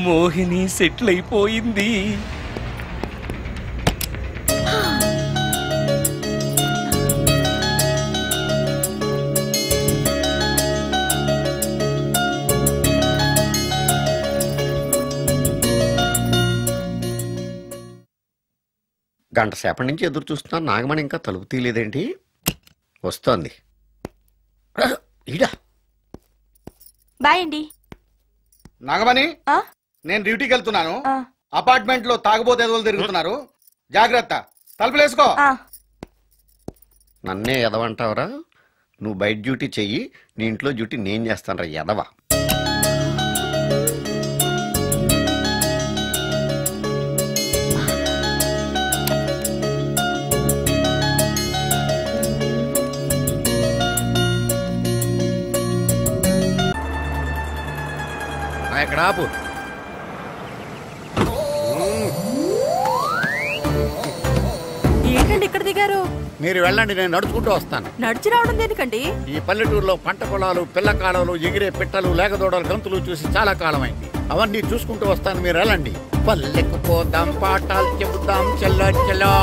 మోహిని సెటిల్ అయిపోయింది. గంట సేపటి నుంచి ఎదురు చూస్తున్నాను. నాగమణి ఇంకా తలుపు తీయలేదేంటి? వస్తోంది. ఈడా బాయ్ అండి. నాగమణి, నేను డ్యూటీకి వెళ్తున్నాను. అపార్ట్మెంట్ లో తాగుబోతే ఎదువులు తిరుగుతున్నారు, జాగ్రత్త. తలుపులేసుకో. నన్నే ఎదవంటావరా? నువ్వు బయట డ్యూటీ చెయ్యి, నీ ఇంట్లో డ్యూటీ నేను చేస్తాను రా ఎదవా. ఇక్కడ ఆపు. ఏంటండి ఇక్కడ దిగారు? మీరు వెళ్ళండి, నేను నడుచుకుంటూ వస్తాను. నడిచి రావడం దేనికండి? ఈ పల్లెటూరులో పంట పొలాలు, పిల్ల కాలాలు, ఎగిరే పిట్టలు, లేగదోడలు, గంతులు చూసి చాలా కాలం అయింది. అవన్నీ చూసుకుంటూ వస్తాను, మీరు వెళ్ళండి. పల్లెకు పోదాం, పాఠాలు చెబుతాం, చెల్లో చెల్లో.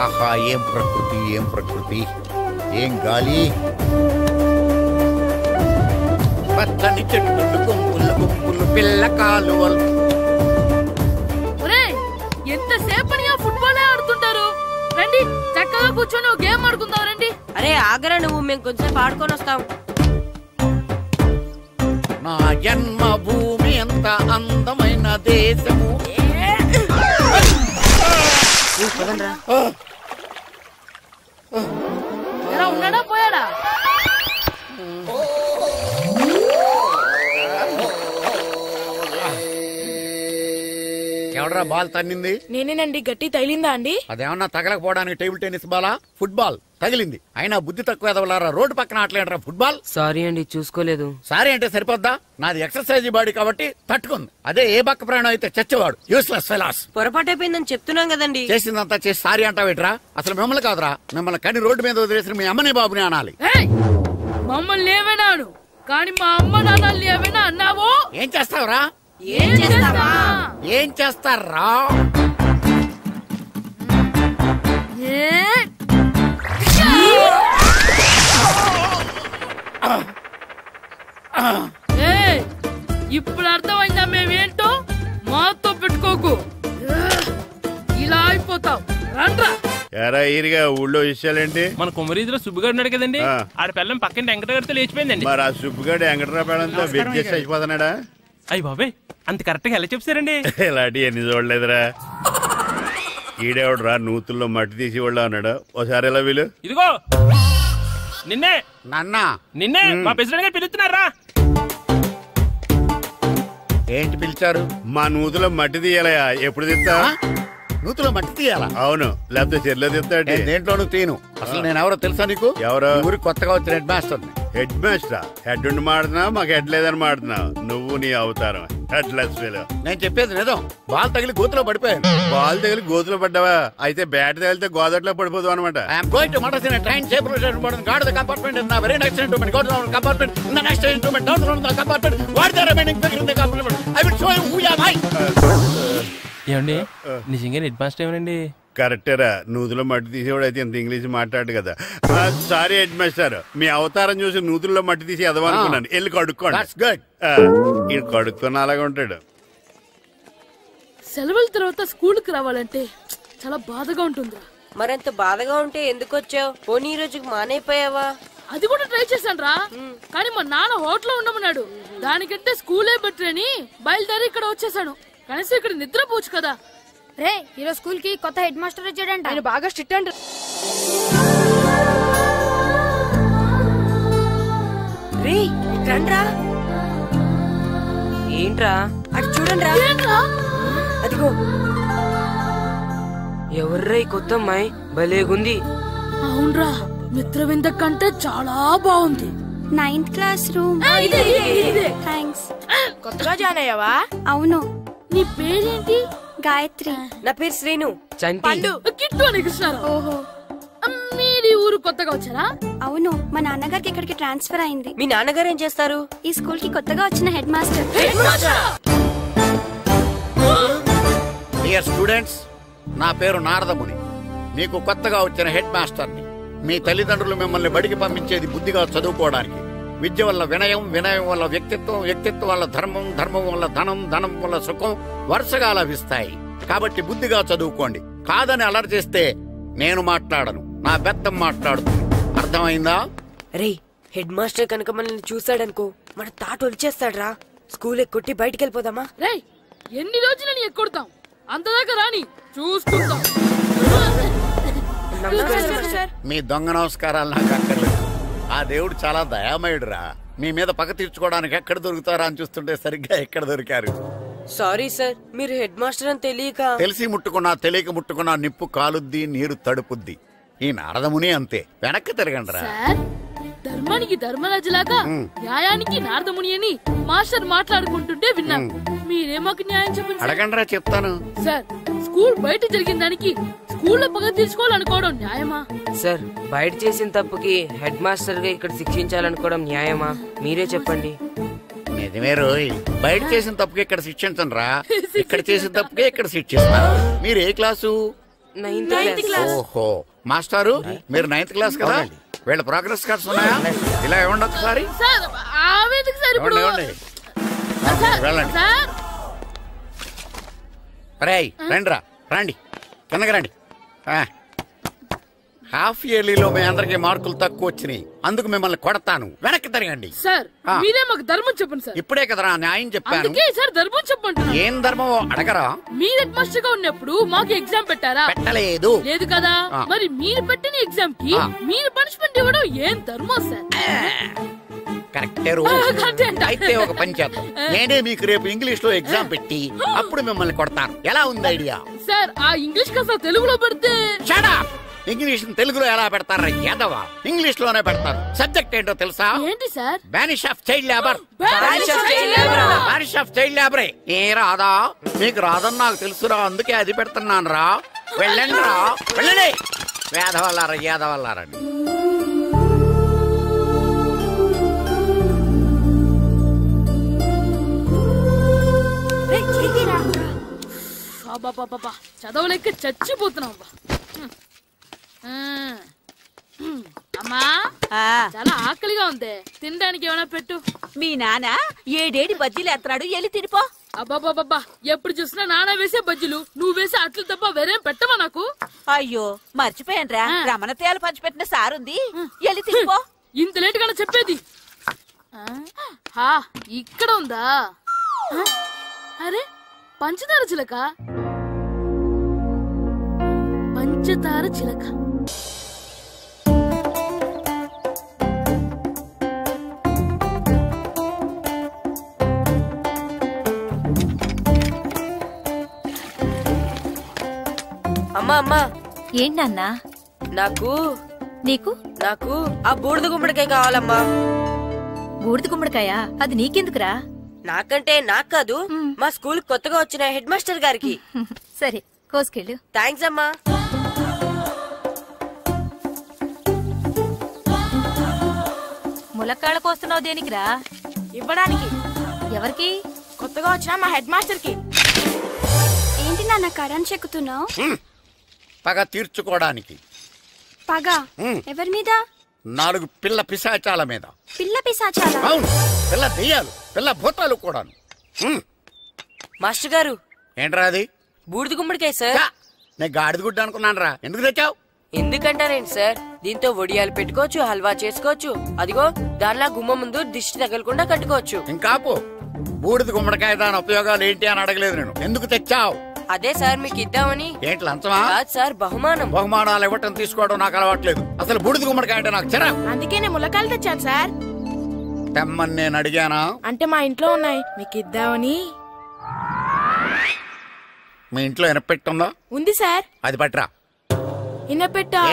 ఆహా, ఏం ప్రకృతి, ఏం ప్రకృతి, ఏం గాలి. పచ్చని చెట్లు, గుంపులు గుంపులు, పిల్ల కాలువలు. ఎంతసేపని ఫుట్బాల్ ఆడుతుంటారు? రండి, చక్కగా కూర్చొని ఒక గేమ్ ఆడుకుందాం. రండి. అరే ఆగరా నువ్వు, మేము కొంచెం ఆడుకొని వస్తాం. నా జన్మ భూమి ఎంత అందమైన దేశము. ఉన్నాడా పోయాడా? ఎవడరా బాల్ తన్నింది? నేనేనండి. గట్టి తగిలిందా అండి? అదేమన్నా తగలకపోవడానికి టేబుల్ టెన్నిస్ బాలా, ఫుట్బాల్ తగిలింది. అయినా బుద్ధి తక్కువ ఎదవలారా, రోడ్డు పక్కన ఆటలేడరా ఫుట్బాల్. సారీ అండి, చూసుకోలేదు. సారీ అంటే సరిపోద్దా? నాది ఎక్సర్సైజ్ బాడీ కాబట్టి తట్టుకుంది. అదే ఏ బక్క ప్రాణం అయితే చచ్చేవాడు. Useless fellas. పొరపాటు అయిపోయిందని చెప్తున్నాం కదండి. చేసిందంతా చేసి సారీ అంటావేట్రా? అసలు మిమ్మల్ని కాదురా, మిమ్మల్ని కని రోడ్డు మీద వదిలేసిన మీ అమ్మని బాబుని అనాలి. మమ్మల్ని ఏమైనాను కానీ మా అమ్మ నాన్నల్ని ఏమైనా అన్నావో ఏం చేస్తావురా? ఏం చేస్తారా? ఇప్పుడు అర్థమైందా మేమేంటో? మాతో పెట్టుకోకు, ఇలా అయిపోతాం. రండ్రా. ఎరా ఈరిగా ఊళ్ళో విషయాలేంటి? మన కుమరీధిలో సుబ్బుగాడు ఉన్నాడు కదండి, ఆడ పిల్లం పక్కన వెంకటగారితో లేచిపోయిందండి. మరి ఆ సుబ్బుగాడు వెంకటరావు పేడంతో వెజ్ అయిపోతున్నాడా? అయ్యి బాబాయ్, అంత కరెక్ట్ గా ఎలా చెప్తారండి? ఇలాంటి ఎన్ని చూడలేదురా. ఈడేవడరా నూతుల్లో మట్టి తీసి వాళ్ళు అన్నాడు. ఓసారి ఎలా వీలు? ఇదిగో నిన్నే. నాన్న నిన్నే మా ప్రెసిడెంట్ గారు పిలుస్తున్నారా? ఏంటి పిలిచారు? మా నూతులో మట్టి తీయాలయా. ఎప్పుడు తీస్తా? నూతులో మట్టి తీయాలా? అవును, లేకపోతే చెర్లో తీస్తాడు. దేంట్లోనూ తీను. అసలు నేను ఎవరో తెలుసా నీకు? ఎవరు? ఊరికి కొత్తగా వచ్చిన head master. Head master? Head ఉండి మాడుతున్నావు, మాకు హెడ్ లేదని మాడుతున్నావు. నువ్వు నీ అవతారం హెడ్ లెస్ ఫెలో. నేను చెప్పేది నిజం. బాల్ తగిలి గోతులో పడిపోయాను. బాల్ తగిలి గోతులో పడ్డావా? అయితే బ్యాట్ తగిలితే గోదట్లో పడిపోదు అనమాట. ఐఎమ్ గోయింగ్ టు మడసిన train safety station guard the compartment in the very next instrument. Go to the compartment in the next instrument. Down to the compartment. What the remaining figure in the compartment. I will show you who you are. ఏమండి నిజంగా head master ఏమనండి? కరెక్టేరా, నూతులో మట్టి తీసేవాడు అయితే ఇంత English మాట్లాడు కదా. Sorry head master, మీ అవతారం చూసి నూతుల్లో మట్టి తీసి ఎదవనుకున్నాను. వెళ్ళి కడుక్కోండి. ఈ కడుక్కున్న అలాగే ఉంటాడు. సెలవుల తర్వాత స్కూల్ కి రావాలంటే చాలా బాధగా ఉంటుంది. మరంత బాధగా ఉంటే ఎందుకు వచ్చావు? పోనీ ఈ రోజుకి మానైపోయావా? అది కూడా ట్రై చేశాను రా, కానీ మా నాన్న హోటల్లో ఉండమన్నాడు. దానికంటే స్కూలే బెటర్ అని బయలుదేరి ఇక్కడ వచ్చేసాను. కనీసం ఇక్కడ నిద్రపోవచ్చు కదా. రే, ఈరోజు స్కూల్ కి కొత్త హెడ్ మాస్టర్ వచ్చాడంట. ఆయన బాగా స్ట్రిక్ట్ అంట. రే రండ్రా. ఏంట్రా అటు చూడండి రా. అదిగో ఎవర్రా ఈ కొత్త అమ్మాయి? భలేగుంది. అవునరా, మిత్రవింద కంటే చాలా బాగుంది. 9th class room. థ్యాంక్స్. కొత్తగా జాయిన్ అయ్యావా? అవును. నీ పేరేంటి? గాయత్రి. నా పేరు శ్రీను. పండు. కిట్టు అని కృష్ణారా. ఓహో, మీరు ఊరు కొత్తగా వచ్చారా? అవును, మా నాన్నగారికి ఇక్కడికి ట్రాన్స్ఫర్ అయింది. మీ నాన్నగారు ఏం చేస్తారు? ఈ స్కూల్ కి కొత్తగా వచ్చిన హెడ్ మాస్టర్. డియర్ స్టూడెంట్స్, నా పేరు నారదముని. మీకు కొత్తగా వచ్చిన హెడ్ మాస్టర్ని. మీ తల్లిదండ్రులు మిమ్మల్ని బడికి పంపించేది బుద్ధిగా చదువుకోవడానికి. విద్య వల్ల వినయం, వినయం వల్ల వ్యక్తిత్వం, వ్యక్తిత్వం వల్ల ధర్మం, ధర్మం వల్ల ధనం, ధనం వల్ల సుఖం వరుసగా లభిస్తాయి. కాబట్టి బుద్ధిగా చదువుకోండి. కాదని అలర్ చేస్తే నేను మాట్లాడను, నా బెత్తం మాట్లాడుతుంది. అర్థమైందా? రే, హెడ్ మాస్టర్ కనుక మనల్ని చూసాడనుకో మన తాట వచ్చేస్తాడ్రా. స్కూల్ ఎక్కొట్టి బయటికి వెళ్ళిపోదామా? రే, ఎన్ని రోజులని ఎక్కొడతాం? అంతదాకా రాని చూసుకుంటాం. మీ దొంగ నమస్కారాలు నాకు అక్కర్లేదు. ఆ దేవుడు చాలా దయామయుడురా. మీ మీద పగ తీర్చుకోవడానికి ఎక్కడ దొరుకుతారా అని చూస్తుంటే సరిగ్గా ఎక్కడ దొరికారు. సారీ సార్, మీరు హెడ్ మాస్టర్ అని తెలియక. తెలిసి ముట్టుకున్నా తెలియక ముట్టుకున్నా నిప్పు కాలుద్ది, నీరు తడుపుద్ది. ఈ నారదముని అంతే. వెనక్కి తిరగండిరా. ధర్మానికి ధర్మరాజులాగా న్యాయానికి నారదముని అని మాస్టర్ మాట్లాడుకుంటుంటే విన్నాం. మీరే మాకు న్యాయం చెప్పండి. అడగండిరా, చెప్తాను. సార్, స్కూల్ బయట జరిగిన దానికి స్కూల్లో పగ తీర్చుకోవాలనుకోవడం న్యాయమా? సార్, బయట చేసిన తప్పుకి హెడ్ మాస్టర్ గా ఇక్కడ శిక్షించాలనుకోవడం న్యాయమా? మీరే చెప్పండి. నిజమే రోయ్, బయట చేసిన తప్పుకి ఇక్కడ శిక్షించండి రా. ఇక్కడ చేసిన తప్పుకే ఇక్కడ శిక్షిస్తారు. మీరు ఏ క్లాసు? 9th class. ఓహో, మాస్టారు మీరు 9th క్లాస్ కదా? వీళ్ళ ప్రోగ్రెస్ కార్డ్స్ ఉన్నాయా? ఇలా ఇవ్వండి ఒకసారి. వెళ్ళండి. రేయ్, రండిరా, రండి, కిందకి రండి. హాఫ్ ఇయర్లీలో మీ అందరికి మార్కులు తక్కువ వచ్చినాయి, అందుకు మిమ్మల్ని కొడతాను. వెనక్కి తిరగండి. సార్, మీరే మాకు ధర్మం చెప్పండి సార్. ఇప్పుడే కదరా న్యాయం చెప్పాను. సార్, ధర్మం చెప్పండి. ఏం ధర్మమో అడగరా? మీరు హెడ్ మాస్టర్ గా ఉన్నప్పుడు మాకు ఎగ్జామ్ పెట్టారా? పెట్టలేదు. లేదు కదా? మరి మీరు పెట్టిన ఎగ్జామ్ కి మీరు పనిష్మెంట్ ఇవ్వడం ఏం ధర్మం సార్? కరెక్టే. అయితే ఒక పని చేద్దాం, నేనే మీకు రేపు ఇంగ్లీష్ లో ఎగ్జామ్ పెట్టి అప్పుడు మిమ్మల్ని కొడతాను. ఎలా ఉంది ఐడియా? సార్, ఆ ఇంగ్లీష్ కాస్త తెలుగులో పెడితే. ఇంగ్లీష్ తెలుగులో ఎలా పెడతారా యాదవా? ఇంగ్లీష్ లోనే పెడతారు. సబ్జెక్ట్ ఏంటో తెలుసా? ఏంటి sir? Banish of child labour. Banish of child లేబరే. ఏ రాదా? మీకు రాదని నాకు తెలుసురా, అందుకే అది పెడుతున్నాను రా. వెళ్ళండి రా, వెళ్ళండి. వేదవల్లారా, యాదవల్లారండి. చదవలేక చచ్చిపోతున్నాం. అమ్మా, చాలా ఆకలిగా ఉంది, తినడానికి ఏమైనా పెట్టు. మీ నాన్న ఏడేడి బజ్జీలు ఎత్తాడు, ఎల్లి తినిపో. అబ్బాబాబా, ఎప్పుడు చూసినా నాన్న వేసే బజ్జీలు, నువ్వు వేసే అట్లు తప్ప వేరేం పెట్టవా నాకు? అయ్యో, మర్చిపోయానురా, రమణ తేలు పంచిపెట్టిన సారుంది, ఎల్లి తినిపో. ఇంత లేట్ గా చెప్పేది. ఇక్కడ ఉందా? అరే, పంచదార చిలక. పంచదార చిలక. అమ్మా అమ్మా. ఏంటన్నా? నాకు నీకు నాకు ఆ బూడిద గుమ్మడికాయ కావాలమ్మా. బూడిద గుమ్మడికాయ? అది నీకెందుకురా? నాకంటే నాకు కాదు, మా స్కూల్ కొత్తగా వచ్చిన హెడ్ మాస్టర్ గారికి. సరే, కోసుకెళ్ళు. థ్యాంక్స్ అమ్మా. ములక్కాళ్ళ కోస్తున్నావు దేనికిరా? ఇవ్వడానికి. ఎవరికి? కొత్తగా వచ్చిన మా హెడ్ మాస్టర్ కి. ఏంటి నాన్న కరెంట్ చెక్కుతున్నావు? పగ తీర్చుకోవడానికి. పగ ఎవరి మీద? 4 పిల్ల పిశాచాల మీద. పిల్ల పిశాచాల? అవును, పిల్ల దెయ్యాలు, పిల్ల భూతాలు కూడా. మాస్టర్ గారు. ఏంట్రా అది? బూడిద గుమ్మడికాయ సార్. నేను గాడిద గుడ్డ అనుకున్నాను రా. ఎందుకు తెచ్చావు? ఎందుకంటారేంటి సార్, దీంతో వడియాలు పెట్టుకోవచ్చు, హల్వా చేసుకోవచ్చు. అదిగో దానిలా గుమ్మ ముందు దిష్టి తగలకుండా కట్టుకోవచ్చు. ఇంకాపు, బూడిద గుమ్మడికాయ దాని ఉపయోగాలు ఏంటి అని అడగలేదు నేను. ఎందుకు తెచ్చావు? అదే సార్ మీకు ఇద్దామని. ఏంటి లంచమా? సార్, బహుమానం. బహుమానాలు ఇవ్వటం తీసుకోవడం నాకు అలవాట్లేదు. అసలు బూడిద గుమ్మడికాయ అంటే నాకు చిరా. అందుకే నేను ములకాయలు తెచ్చాను సార్. తెమ్మని నేను అడిగానా? అంటే మా ఇంట్లో ఉన్నాయి, మీకు ఇద్దామని. మీ ఇంట్లో ఎనపెట్టుందా? ఉంది సార్. అది పట్రా. ఇనపెట్టా?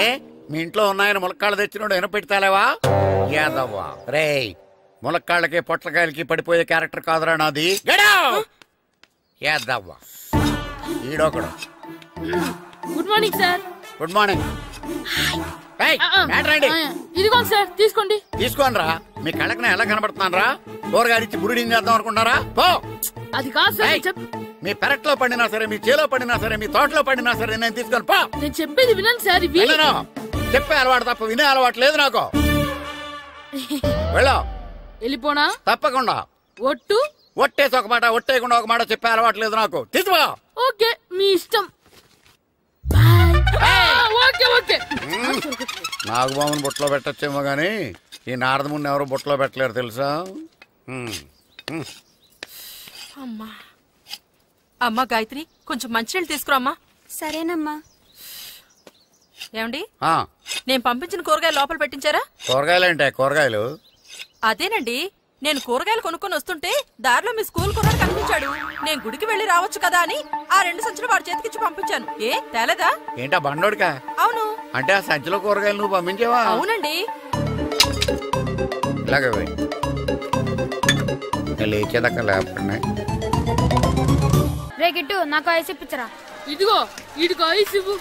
మీ ఇంట్లో ఉన్నాయని ములక్కాళ్ళు తెచ్చినోడు ఎనపెట్టాలేవా? యాదవ్వా రే, ములక్కాళ్ళకి పొట్లకాయలకి పడిపోయే క్యారెక్టర్ కాదురా నాది. యాదవ్వా ఈడొకడు. Good morning sir. Good morning. ఇదిగో సార్, తీసుకోండి. తీసుకోండి రా. మీ కళ్ళకి ఎలా కనబడుతున్నాను రా? కూరగాయలిచ్చి బురిడింగ్ చేద్దాం అనుకుంటారా? పో. అది కాదు సార్. మీ పెరట్లో పండినా సరే, మీ చేలో పండినా సరే, మీ తోటలో పండినా సరే నేను తీసుకొని పో. నేను చెప్పేది వినండి సార్. చెప్పే అలవాటు తప్ప వినే అలవాటు లేదు నాకు. వెళ్ళో. వెళ్ళిపోనా? తప్పకుండా. ఒట్టు? ఒట్టేసి ఒక మాట, ఒట్టేయకుండా ఒక మాట చెప్పే అలవాట్లేదు నాకు. తీసుకో. ఓకే, మీ ఇష్టం. Okay okay. నాగబాబుని బుట్టలో పెట్టచ్చేమో గానీ ఈ నారదముని ఎవరు బుట్టలో పెట్టలేరు తెలుసా? అమ్మా గాయత్రి, కొంచెం మంచినీళ్ళు తీసుకురామ్మా. సరేనమ్మా. ఏమండి, నేను పంపించిన కూరగాయలు లోపల పెట్టించారా? కూరగాయలేంటే? కూరగాయలు అదేనండి, నేను కూరగాయలు కొనుక్కొని వస్తుంటే దారిలో మీ స్కూల్ కుర్రాడు కనిపించాడు. నేను గుడికి వెళ్లి రావచ్చు కదా అని ఆ 2 సంచులు వాడి చేతికిచ్చి పంపించాను. ఏ తేలేదా? ఏంటా బండోడికా? అవును. అంటే ఆ సంచిలో కూరగాయలు నువ్వు పంపించావా? అవునండి. ఇలాగే లేచేదాకా లేపండి. రే గిట్టు, నాకు ఐస్ ఇప్పించరా. ఇదిగో ఇదిగో ఐస్ ఇవ్వు.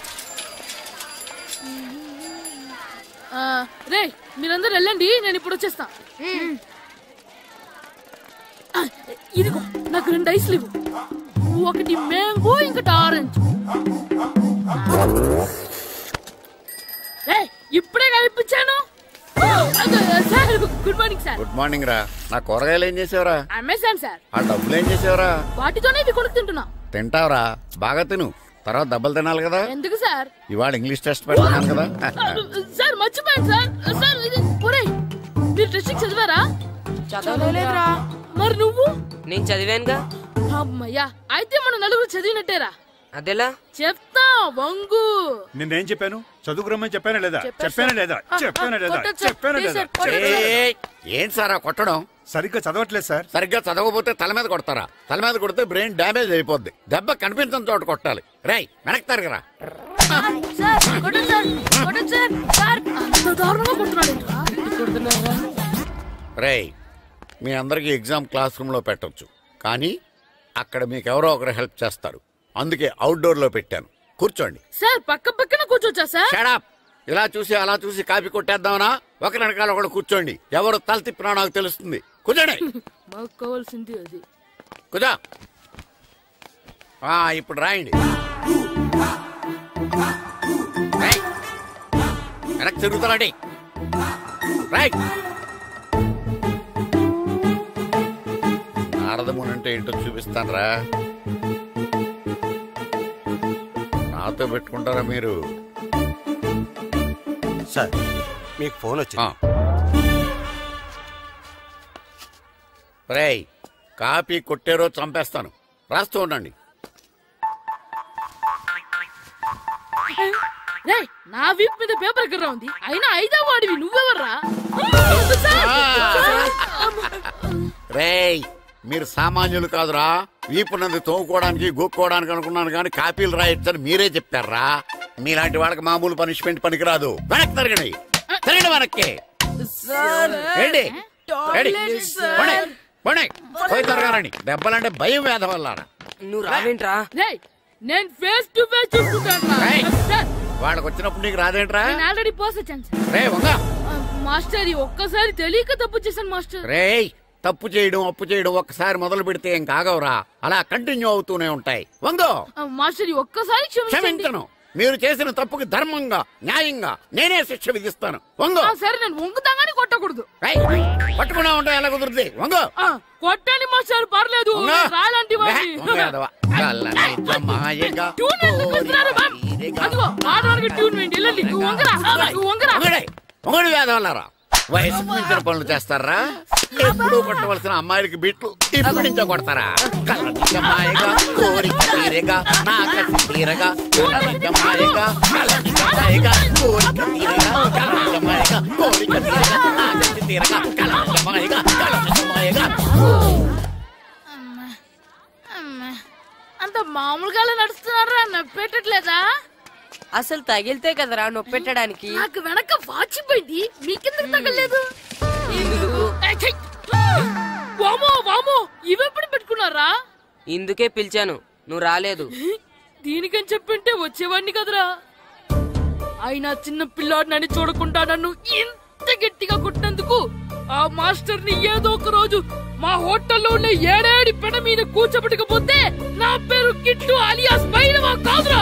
రే మీరందరూ వెళ్ళండి, నేను ఇప్పుడు వచ్చేస్తా. ఇదిగో నాకు 2 ఐస్లు ఇవ్వు. ఒకటి మ్యాంగో, ఇంకటి ఆరెంజ్. ఇప్పుడే కనిపించాను. Good morning sir. Good morning రా. నా కూరగాయలు ఏం చేసేవరా? Amazon sir. ఆ డబ్బులు ఏం చేసేవరా? వాటితోనే ఇవి కొనుక్కు తింటున్నా. తింటావరా? బాగా తిను, తర్వాత దెబ్బలు తినాలి కదా. ఎందుకు సార్? ఇవాళ ఇంగ్లీష్ టెస్ట్ పెడతాను కదా. సార్ మర్చిపోయాను సార్. సార్ మీరు టెస్టింగ్ చదివారా? చదవలేదురా. మరి నువ్వు? నేను చదివానుగా. అమ్మయ్యా, అయితే మన నలుగురు చదివినట్టేరా. అదెలా? చెప్తా వంగు. నేనేం చెప్పాను? చదువుకురమ్మని చెప్పానా లేదా? చెప్పానా లేదా? చెప్పానా లేదా? చెప్పానా లేదా? ఏంటి సార్ కొట్టడం? సరిగ్గా చదవట్లేదు సార్. సరిగ్గా చదవకపోతే తల మీద కొడతారా? తల మీద కొడితే బ్రెయిన్ డ్యామేజ్ అయిపోద్ది. దెబ్బ కనిపించిన చోట కొట్టాలి. రై వెనక్కి తరగరా. రేయ్, మీ అందరికి ఎగ్జామ్ క్లాస్ రూమ్ లో పెట్టొచ్చు, కానీ అక్కడ మీకు ఎవరో ఒకరు హెల్ప్ చేస్తారు. అందుకే అవుట్డోర్ లో పెట్టాను. కూర్చోండి. సార్ పక్క పక్కన కూర్చోచ్చా సార్? Shut up. ఇలా చూసి అలా చూసి కాపీ కొట్టేద్దామనా? ఒకరి వెనకాల ఒకడు కూర్చోండి. ఎవరు తల తిప్పినా నాకు తెలుస్తుంది. కూర్చోండి. మాకు కావాల్సింది అది. కూర్చో. ఇప్పుడు రాయండి. వెనక్కి తిరుగుతారండి. రైట్. నారదముని అంటే ఏంటో చూపిస్తాను రా. నాతో పెట్టుకుంటారా మీరు? సార్ మీకు ఫోన్ వచ్చింది. రేయ్, కాపీ కొట్టారో చంపేస్తాను. రాస్తూ ఉండండి. నా వీప్ మీద పేపర్ ఎక్కడ ఉంది? అయినా 5వ వాడివి నువ్వెవర్రా? రేయ్, మీరు సామాన్యులు కాదురా. వీపునంది తోముకోవడానికి గోక్కోవడానికి అనుకున్నాను, కానీ కాపీలు రాయొచ్చని మీరే చెప్పారా. మీలాంటి వాళ్ళకి మామూలు పనిష్మెంట్ పనికిరాదు. వెనక్కి తిరగండి. తిరగండి వెనక్కి. ఏంటి పోయి తిరగారండి. దెబ్బలంటే భయం వేద వల్ల. నువ్వు రావేంట్రా? నేను ఫేస్ టు ఫేస్ చూసుకుంటాను. వాళ్ళకి వచ్చినప్పుడు నీకు రాదేంట్రా? నేను ఆల్రెడీ పోస్ వచ్చాను సార్. రే వంగా. మాస్టర్ ఒక్కసారి తెలియక తప్పు చేశాను మాస్టర్. రేయ్, తప్పు చేయడం అప్పు చేయడం ఒక్కసారి మొదలు పెడితే ఏం కాగవరా. అలా కంటిన్యూ అవుతూనే ఉంటాయి. వంగో. మాస్టర్ ఒక్కసారి క్షమించను. మీరు చేసిన తప్పుకి ధర్మంగా న్యాయంగా నేనే శిక్ష విధిస్తాను. వంగో. సరే, నేను వంగుతాగాని కొట్టకూడదు. పట్టుకున్నా ఉంటా ఎలా కుదురుతుంది? వంగో. కొట్టండి మాస్టర్, పర్లేదు. రాలాంటి వేదవల్లారా. వయసు మించిన పనులు చేస్తారా? ఎప్పుడు కొట్టవలసిన అమ్మాయిలకి బిట్లు ఇప్పటి నుంచో కొడతారా? కలనిజమాయగా కోరిక తీరగా నా కసి తీరగా కలనిజమాయగా కలనిజమాయగా కోరిక తీరగా కలనిజమాయగా కోరిక తీరగా నా కసి తీరగా కలనిజమాయగా కలనిజమాయగా. అంత మామూలుగా నడుస్తున్నారా? నొప్పెట్టట్లేదా? అసలు తగిలితే కదరా నొప్పెట్టడానికి. నాకు వెనక వాచిపోయింది, మీకెందుకు తగలేదు? వామో, ఇవెప్పుడు పెట్టుకున్నారా? ఇందుకే పిలిచాను, నువ్వు రాలేదు. దీనికని చెప్పింటే వచ్చేవాడిని కదరా. అయినా చిన్న పిల్లాడినని చూడకుండా నన్ను ఇంత గట్టిగా కొట్టినందుకు ఆ మాస్టర్ ని ఏదో ఒక రోజు మా హోటల్లో ఉండే 7 పెడ మీద కూర్చోబెట్టకపోతే నా పేరు కిట్టు అలియాస్ బైరవా కాదురా.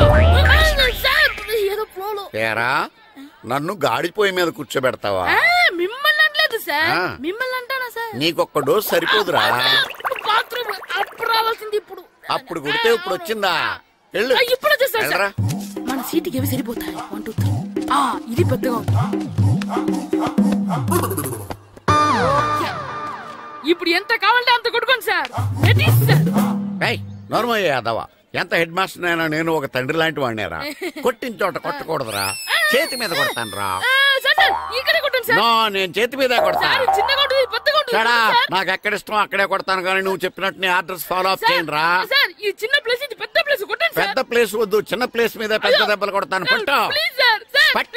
ఏదో ఫ్లోలో. నన్ను గాడిపోయి మీద కూర్చోబెడతావా? మిమ్మల్ని అనలేదు సార్. మిమ్మల్ని అంటానా సార్? నీకొక్క డోస్ సరిపోదురా. బాత్రూమ్ అప్పుడు రావాల్సింది ఇప్పుడు. అప్పుడు కొడితే ఇప్పుడు వచ్చిందా? వెళ్ళు. ఇప్పుడు వచ్చేస్తా సార్. వెళ్ళరా. మన సీటుకి ఏవి సరిపోతాయి? 1 2 3. ఇది పెద్దగా ఉంది. ఇప్పుడు ఎంత కావాలంటే అంత కొట్టుకోండి సార్. నోర్మయ్య యాదవ, ఎంత హెడ్ మాస్టర్ అయినా నేను ఒక తండ్రి లాంటి వాడినేరా. కొట్టిన చోట కొట్టకూడదురా, చేతి మీద కొడతాను రా. నో, నేను చేతి మీద కొడతాను. నాకు ఎక్కడ ఇష్టం అక్కడే కొడతాను, కానీ నువ్వు చెప్పినట్టు నీ ఆర్డర్స్ ఫాలో అప్ చేయను రా. పెద్ద ప్లేస్ వద్దు, చిన్న ప్లేస్ మీద పెద్ద దెబ్బలు కొడతాను. పట్టు